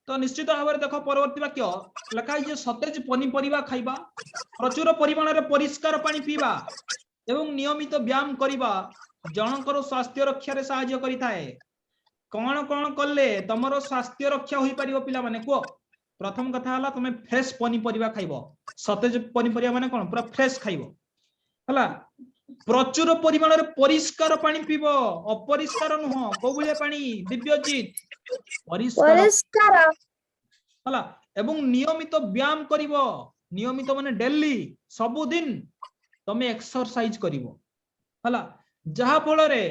तो निश्चित भाव में देख परवर्ती वाक्य लिखा है सतेज पनीपरिबा खाइबा प्रचुर परिमाण रे परिष्कार पानी पीबा एवं नियमित व्यायाम करिबा जनकर स्वास्थ्य रक्षा रे सहाय्य करिथाए कौन कौन कले तमरो स्वास्थ्य रक्षा होई परिबो पिला माने को प्रथम कथा हला तमे फ्रेश पनीपरिबा खाइबो सतेज पनीपरिबा माने कोन पूरा फ्रेश खाइबो हला प्रचुर परिमाण रे परिष्कार पानी पीबो अपरिष्कार नुह को भलिया पानी दिव्यजित परिष्कार हला एवं नियमित व्यायाम करिवो नियमित माने डेली सब दिन तमे एक्सरसाइज करिवो हला जहा फल रे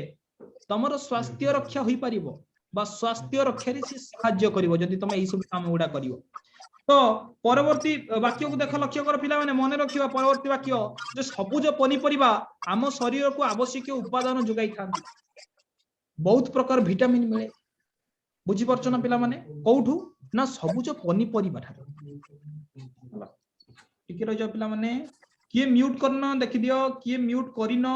तमरो स्वास्थ्य रक्षा होई परिबो बा स्वास्थ्य रक्षा रे सहाय्य करिवो जदी तमे एई सब काम उडा करिवो तो परवर्ती वाक्य को देख लक्ष्य कर पिला माने मने रखिबा परवर्ती वाक्य जे सबुज पनीपरिबा आम शरीर को आवश्यक उपादान जोगाई थांती बहुत प्रकार विटामिन मिले बुझी परछ ना पिला माने कोठू ना सबुज पनीपरिबा ठारो टिके रह जा पिला माने किए म्यूट करना देखि दियो किए म्यूट करिनो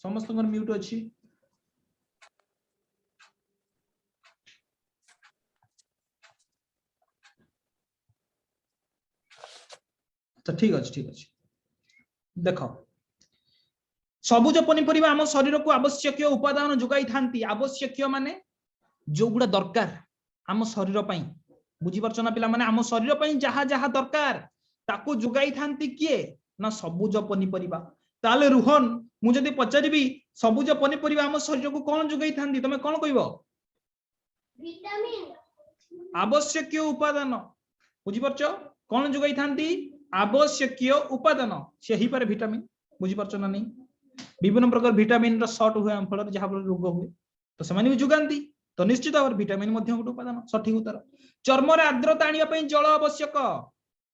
समस्त म्यूट अछि तो ठीक अछि देखो सबुज पनीपरिबा आम शरीर को आवश्यक उपादान जोगाई थांती आवश्यक माने जो गुडा दरकार आम शरीर पई बुझी परछ ना पिला माने आम शरीर पई जहा जहा दरकार ताको जोगाई थांती किए ना सबुज पनीपरिबा ताले रुहन मु जदी पचारिबी सबुज पनीपरिबा आम शरीर को कोन जोगाई थांती तमे कोन कहिबो विटामिन आवश्यक उपादान बुझी परछ कोन जोगाई थांती आवश्यक उपादान से ही पर विटामिन बुझी परछ ना नहीं विभिन्न प्रकार विटामिन रो शॉर्ट हुए आम फल जहा फल रोग हुए तो से माने भी जुगांती तो निश्चित भाव विटामिन मध्य गोटे उपादान सठिक उत्तर चर्म रे आर्द्रता आनिया पई जल आवश्यक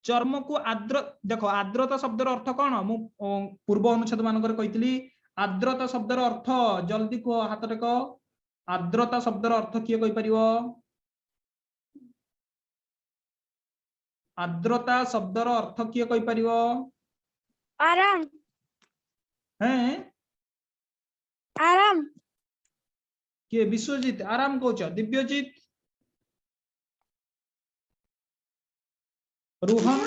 चर्म को आर्द्र देखो आर्द्रता शब्दर अर्थ कोन मु पूर्व अनुच्छेद मानकर कहितली आर्द्रता शब्दर अर्थ जल्दी को हाथ टेक आर्द्रता शब्दर अर्थ किए कहि परिबो आर्द्रता शब्दर अर्थ किए कहि परिबो आराम हैं आराम के विश्वजीत आराम कहछ दिव्यजीत रोहन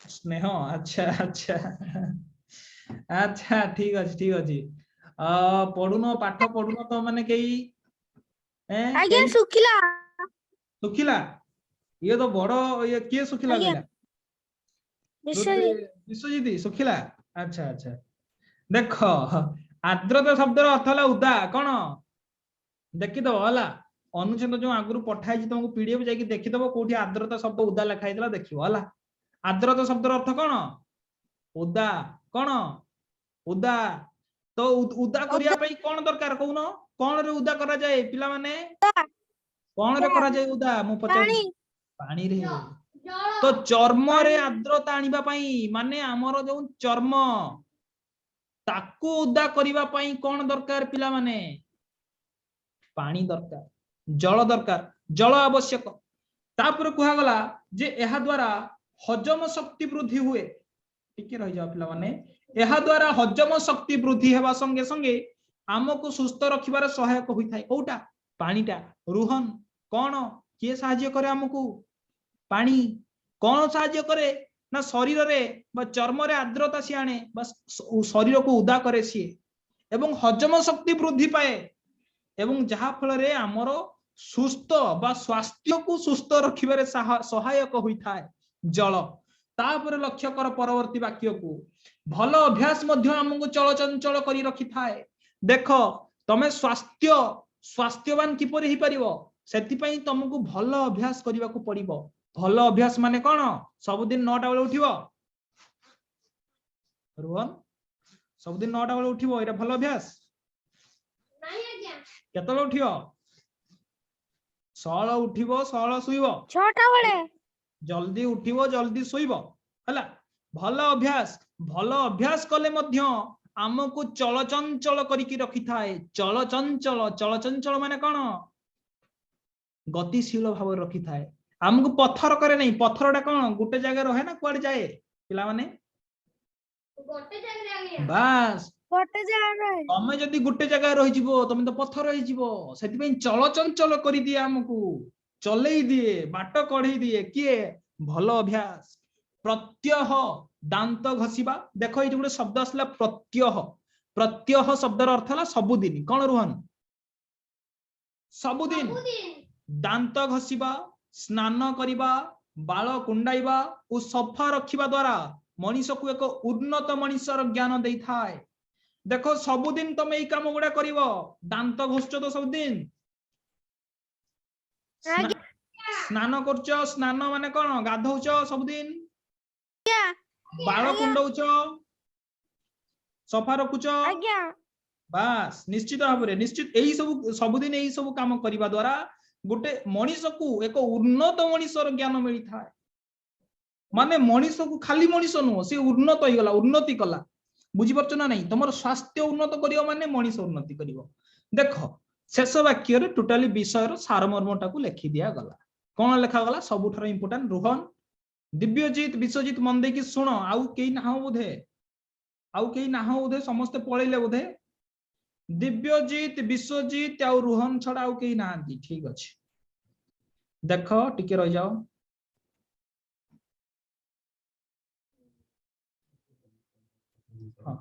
स्नेह अच्छा अच्छा अच्छा ठीक अछि पढुनो पाठ पढुनो तो माने केई आज्ञा सुखिला सुखिला ये तो बड़ो ये के सुखिला आज्ञा गला विश्वजीत विश्वजीत सुखिला अच्छा अच्छा देखो आर्द्रता शब्दर अर्थ हला उदा कोन देखि दो हला अनुच्छेद जो आगुरु पठाई छी तुमको पीडीएफ जाकी देखि दबो कोठी आर्द्रता शब्द उदा लिखा हैतला देखिबो हला आर्द्रता शब्दर अर्थ कोन उदा कोन उदा तो उदा करिया पई कोन दरकार कहूनो कोन रे उदा करा जाए पिला माने कोन रे करा जाए उदा मु पचार पानी रे तो चर्म रे आर्द्रता आनिबा पई माने हमरो जो चर्म ताकू उदा करिबा पई कोन दरकार पिला माने पानी दरकार जल आवश्यक तापर कुहा गला जे एहा द्वारा हजम शक्ति वृद्धि हुए टिके रहि जा पिला माने एहा द्वारा हजम शक्ति वृद्धि हेबा संगे संगे हमको सुस्थ रखिबार सहायक होई थाए कोटा पानीटा रुहन कोन के सहाय्य करे हमको पानी कोन सहाय्य करे ना शरीर रे बा चर्म रे आर्द्रता सी आने बस शरीर को उदा करे सी एवं हजम शक्ति वृद्धि पाए एवं जहा फल रे हमरो सुस्थ बा स्वास्थ्य को सुस्थ रखिबारे सहायक होई थाए जल तापर लक्ष्य कर परवर्ती वाक्य को भल अभ्यास मध्य हमको चलचंचल करी रखी थाए देख तमे स्वास्थ्य स्वास्थ्यवान किपर ही परिबो सेति तुमको भल अभ्यास करने को पड़िबो भल अभ्यास माने कौन सबुदिन 9टा बेले उठिबो रोहन सबुदिन 9टा बेले उठिबो एटा भल अभ्यास केतले उठिबो 16 उठिबो 16 सुइबो 6टा बेले जल्दी उठिबो जल्दी सुइबो हला भल अभ्यास कले मध्य आमको चलचंचल करिकी रखी थाए चलचंचल माने कौन गतिशील भाव रखी थाए आमको पत्थर करे नहीं पत्थरटा कौन गोटे जगह रहे ना कुआडे जाए पिला माने बास गोटे जगह तमे जदी गोटे जगह रही जीवो तमे तो पत्थर रही जीवो सेति पई चलचंचल करी दिए हमको चलई दिए बाट कढई दिए किए भल अभ्यास प्रत्यह दांत घसीबा देखो ये गोटे शब्द आसला प्रत्यह शब्दर अर्थ है सबुदिन कौन रोहन सबुदिन दांत घसीबा स्नान करिबा बाल कुंडाइबा और सफा रखिबा द्वारा मनीष को एक उन्नत मनीषर ज्ञान देई थाए देखो सबुदिन तुम एई काम गुडा करिवो दांत घोषच तो सबुदिन स्नान करछ स्नान माने कोन गाधौछ सबुदिन बाल कुंडौछ सफा रखुछ आज्ञा बास निश्चित भाव में निश्चित यही सब सबुदिन यही सब काम करने द्वारा गोटे मनीष को एक उन्नत मनीषर ज्ञान मिली थाए माने मनीष को खाली मनीष नुह सी उन्नत हो गला उन्नति कला बुझीपारछ ना नहीं तुम स्वास्थ्य उन्नत करियो माने मनीष उन्नति करियो देख शेष वाक्य रे टोटाली विषय सारमर्मटा को लिखि दिया गला कौन लिखा गला सबुठार इंपोर्टेंट रोहन दिव्यजीत विश्वजीत मन देकी शुण आउ कई ना बोधे समस्ते पळैले बोधे दिव्यजीत विश्वजीत आउ रोहन छड़ा आउ कई ना ठीक अच्छे देख टिके रह जाओ हाँ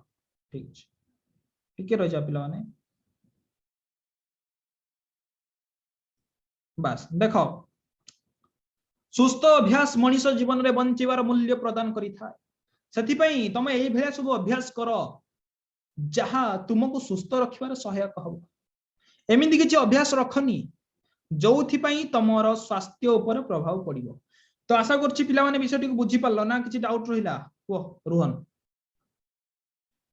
ठीक अच्छे टिके रह जाओ पिला माने बस देखो सुस्थ अभ्यास मनीष जीवन रे बंचिबार मूल्य प्रदान करि थाए सेति पई तमे एई भेला सब अभ्यास करो जहा तुमको सुस्थ रखिबार सहायक हो एमिति किछि अभ्यास रखनी जोथि पई तमरो स्वास्थ्य ऊपर प्रभाव पड़िबो तो आशा करछि पिला माने विषयटी को बुझी पारलो ना किछि डाउट रहिला को रोहन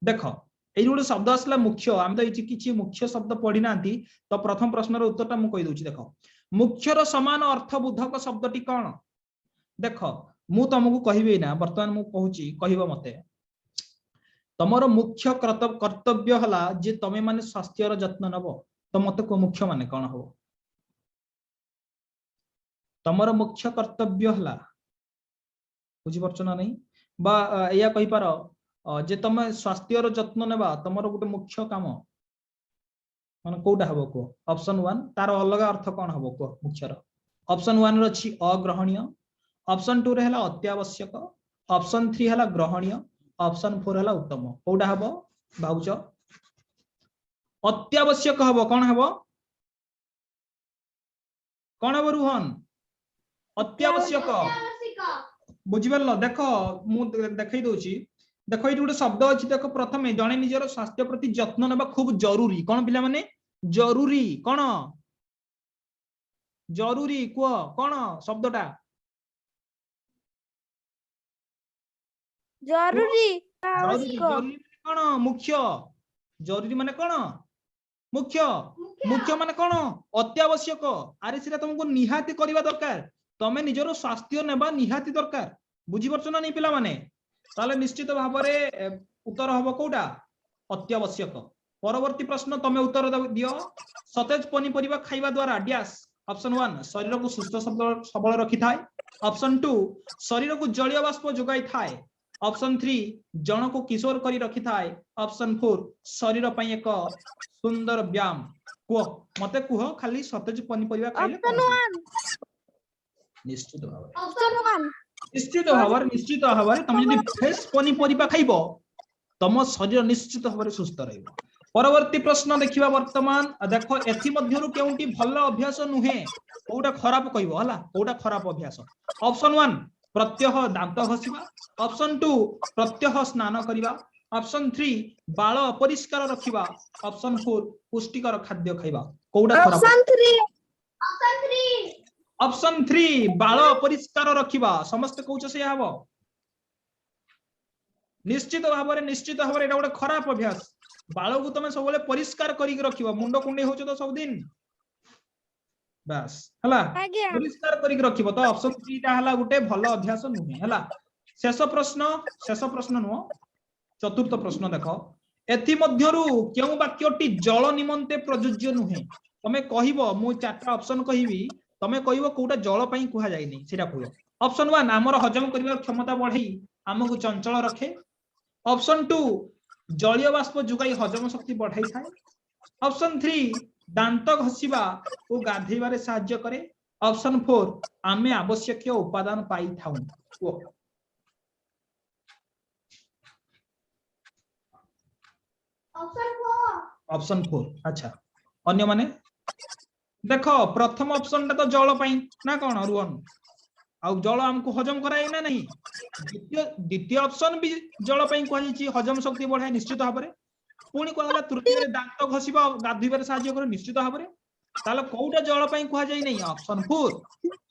देखो एई गोटे शब्द आसला मुख्य हम तो एछि किछि मुख्य शब्द पढी नांती तो प्रथम प्रश्नर उत्तरटा मु कहि दोछि देखो मुख्यर समान अर्थबोधक शब्दटी कौन देख मु तुमको कहबी ना वर्तमान मु कहूची कहबो मते तमरो मुख्य कर्तव्य हला जे तमे माने स्वास्थ्यर जत्न नबो तो मते को मुख्य माने कौन हो तमरो मुख्य कर्तव्य हला बुझी परछ ना नहीं बा या कहि पारो जे तमे स्वास्थ्यर जत्न नेबा तमरो गोटे मुख्य काम मान कोटा हबो को ऑप्शन 1 तार अलग अर्थ कौन हबो को मुख्यर ऑप्शन 1 रछि अग्रहणीय ऑप्शन 2 रे हला अत्यावश्यक ऑप्शन 3 हला ग्रहणीय ऑप्शन 4 हला उत्तम कोटा हबो भाउच अत्यावश्यक हबो कौन हबो रोहन अत्यावश्यक बुझी परलो देखो मु देखै दोछि देखो ये गोटे शब्द अच्छी देख प्रथम जड़े निजर स्वास्थ्य प्रति जत्न नेबा खूब जरूरी कौन पिला माने जरूरी कौन जरूरी कुह कौन शब्दटा जरूरी जरूरी कौन मुख्य जरूरी माने कौन मुख्य मुख्य माने कौन अत्यावश्यक अरे सेटा तुमको निहाती करबा दरकार तमे निजर स्वास्थ्य नेबा निहाती दरकार बुझी परछ ना नहीं पिला माने ताले निश्चित भाव में उत्तर हम कोटा अत्यावश्यक परवर्ती प्रश्न तमे उत्तर दियो सतेज पनीपरिबा खाइबा द्वारा डैश ऑप्शन 1 शरीर को सुस्थ सबल रखी थाए ऑप्शन 2 शरीर को जलीय बाष्प जोगाई थाए ऑप्शन 3 जन को किशोर करी रखी थाए ऑप्शन 4 शरीर पई एक सुंदर व्यायाम कुह मते कुह खाली सतेज पनीपरिबा खाइले निश्चित भाव ऑप्शन 1 निश्चित भाव तुम जब फ्रेश पनीपरिबा खाइबो तुम शरीर निश्चित भाव सुस्थ रहिबो परवर्ती प्रश्न देखिबा वर्तमान देखो एथि मध्यरु केउटी भल अभ्यास नुहे कोटा खराब कहबो हला कोटा खराब अभ्यास ऑप्शन 1 प्रत्यह दांत घसिबा, ऑप्शन 2 प्रत्यह स्नान करिबा, ऑप्शन 3 बाल अपरिष्कार रखिबा, ऑप्शन 4 पुष्टिकर खाद्य खाइबा। कोउडा खराब? ऑप्शन 3 ऑप्शन 3 बाल अपरिष्कार रखिबा। समस्त कहउछ से हबो? निश्चित भाव एटा गोटे खराब अभ्यास। बाल को तुम सब परिष्कार करिक रखिबो, मुंड कुंडे होछ तो सब दिन बस हला आज्ञा परिष्कार करिक रखिबो। तो ऑप्शन 3 टा हला गोटे भलो अभ्यास नुहे हला। शेष प्रश्न नुह, चतुर्थ प्रश्न देखो, एथि मध्यरु केउ वाक्यटी जल निमंते प्रयोज्य नुहे? तमे कहिबो, मु चारटा ऑप्शन कहिबी, तमे कहिबो कोउटा जल पई कुहा जाय नै सेटा कहिबो। ऑप्शन 1 हमर हजम करिवार क्षमता बढ़ई हमकु चंचल रखे। ऑप्शन 2 जलीय बाष्प जुगाई हजम शक्ति बढ़ाई थाए। ऑप्शन 3 दांत घसिबा ओ गाधेबारे सहाय्य करे। ऑप्शन 4 आमे आवश्यक उपादान पाई थाउ। ऑप्शन 4 अच्छा। अन्य माने देखो प्रथम ऑप्शन ता तो जल पाई ना कोन रुवन, आ जल हमको हजम कराए ना नहीं। द्वितीय ऑप्शन भी जल पाई कहै छी हजम शक्ति बढ़ाए निश्चित भाबरे। पुणी कहला तृतीय दांत घसिबा गाधीबारे सहाय्य करे निश्चित भाबरे। ताले कोउटा जल पाई कहै जाय नहीं? ऑप्शन 4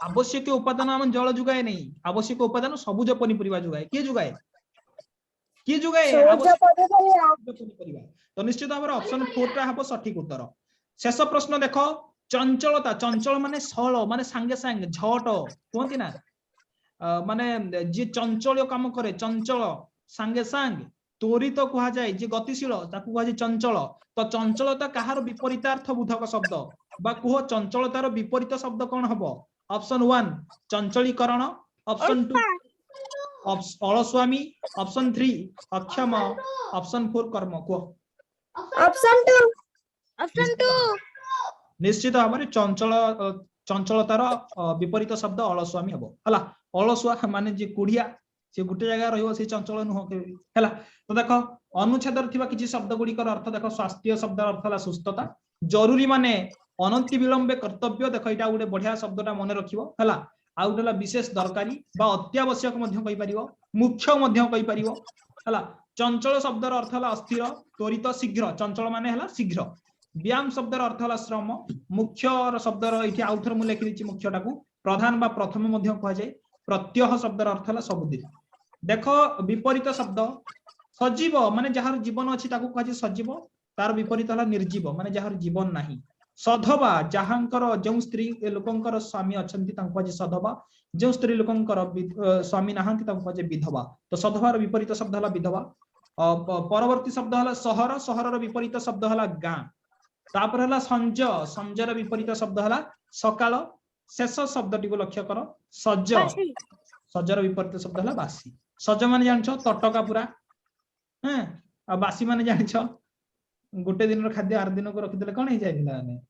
आवश्यक उपादान हम जल जुगाए नहीं, आवश्यक उपादान सबुज पनिपरिबा जुगाए। के जुगाए? के जुगाए? आवश्यक पनिपरिबा। तो निश्चित भाबरे ऑप्शन 4 टा हबो सठिक उत्तर। शेष प्रश्न देखो, चंचलता, चंचल माने सळ माने सांगे सांगे झट कोंती ना, माने जे चंचल काम करे चंचल सांगे सांग, त्वरित कहा जाए जे गतिशील ताकू कहा जाए चंचल। तो चंचलता कहार विपरीतार्थ बोधक शब्द बा कुह चंचलतार विपरीत शब्द कौन हबो? ऑप्शन 1 चंचलीकरण, ऑप्शन 2 अलस्वामी, ऑप्शन 3 अक्षम, ऑप्शन 4 कर्म। कुह ऑप्शन 2 ऑप्शन 2 निश्चित भाव में चंचलतार विपरीत शब्द अलस्वामी हबो हला। अलसुआ माने जे कुड़िया से गुटे जगह रहिबो से चंचल नुह हला। तो देखो अनुच्छेद थिबा किछि शब्द गुड़िकर अर्थ देखो, स्वास्थ्य शब्द अर्थ हला सुस्थता, जरूरी माने अनंति विलंबे कर्तव्य। देखो एटा गुटे बढ़िया शब्दटा मन रखिबो हला। आ गुटेला विशेष दरकारी बा अत्यावश्यक मध्य कहि परिबो, मुख्य मध्य कहि परिबो हला। चंचल शब्दर अर्थ हला अस्थिर, त्वरित, शीघ्र। चंचल माने हला शीघ्र। व्यायाम शब्दर अर्थ हला श्रम, मुख्य शब्दर एठी आउथर मु लेखि दिछि मुख्यटाकू प्रधान बा प्रथम मध्य कह जाय। प्रत्यह शब्दर अर्थ हला सबुदिन। देखो विपरीत शब्द सजीव माने जहार जीवन अछि ताकू कह जाय सजीव, तार विपरीत हला निर्जीव माने जहार जीवन नाही। सधवा जहांकर जो स्त्री लोकंकर स्वामी अछंती तांको कह जाय सधवा, जो स्त्री लोकंकर स्वामी नाहंती तांको कह जाय विधवा। तो सधवार विपरीत शब्द हला विधवा। परवर्ती शब्द हला सहर, सहरर विपरीत शब्द हला गां। तापर हला संज, संजर विपरीत शब्द हला सकाळ। शेष शब्दटी को लक्ष्य करो, सज, बासी सजर विपरीत शब्द हला बासी। सज माने जानछो तटका पूरा, हैं आ बासी माने जानछो गोटे दिन रो खाद्य 8 दिन को रखि देले कोन हे जाय माने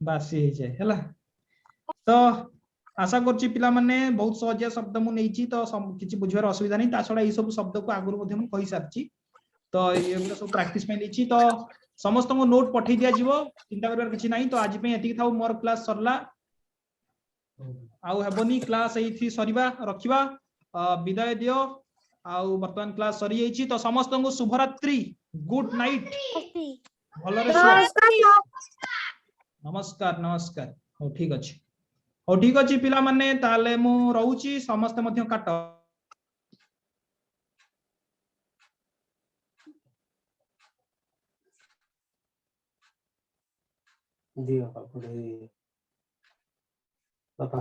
बासी हे जाय हला। तो आशा करछि पिला माने बहुत सहज शब्द मु नेछि, तो किछि बुझिबार असुविधा नै। ता छडा ई सब शब्द को आगुर मध्ये मु कहि सारछि, तो ये सब प्रैक्टिस में देछि। तो समस्त को नोट पठै दिया जीवो, चिंता करबार किछि नै। तो आज पे एति थाउ, मोर क्लास सरला आउ हेबनी क्लास एथि सरीबा रखिबा, विदाय दियो। आउ वर्तमान क्लास सरी जाइछि, तो समस्त को शुभरात्रि, गुड नाइट, भलरे सुआ। नमस्कार नमस्कार। हो ठीक अछि, हो ठीक अछि पिला माने, ताले मु रहउछि। समस्त मध्य काट दियो बाबा।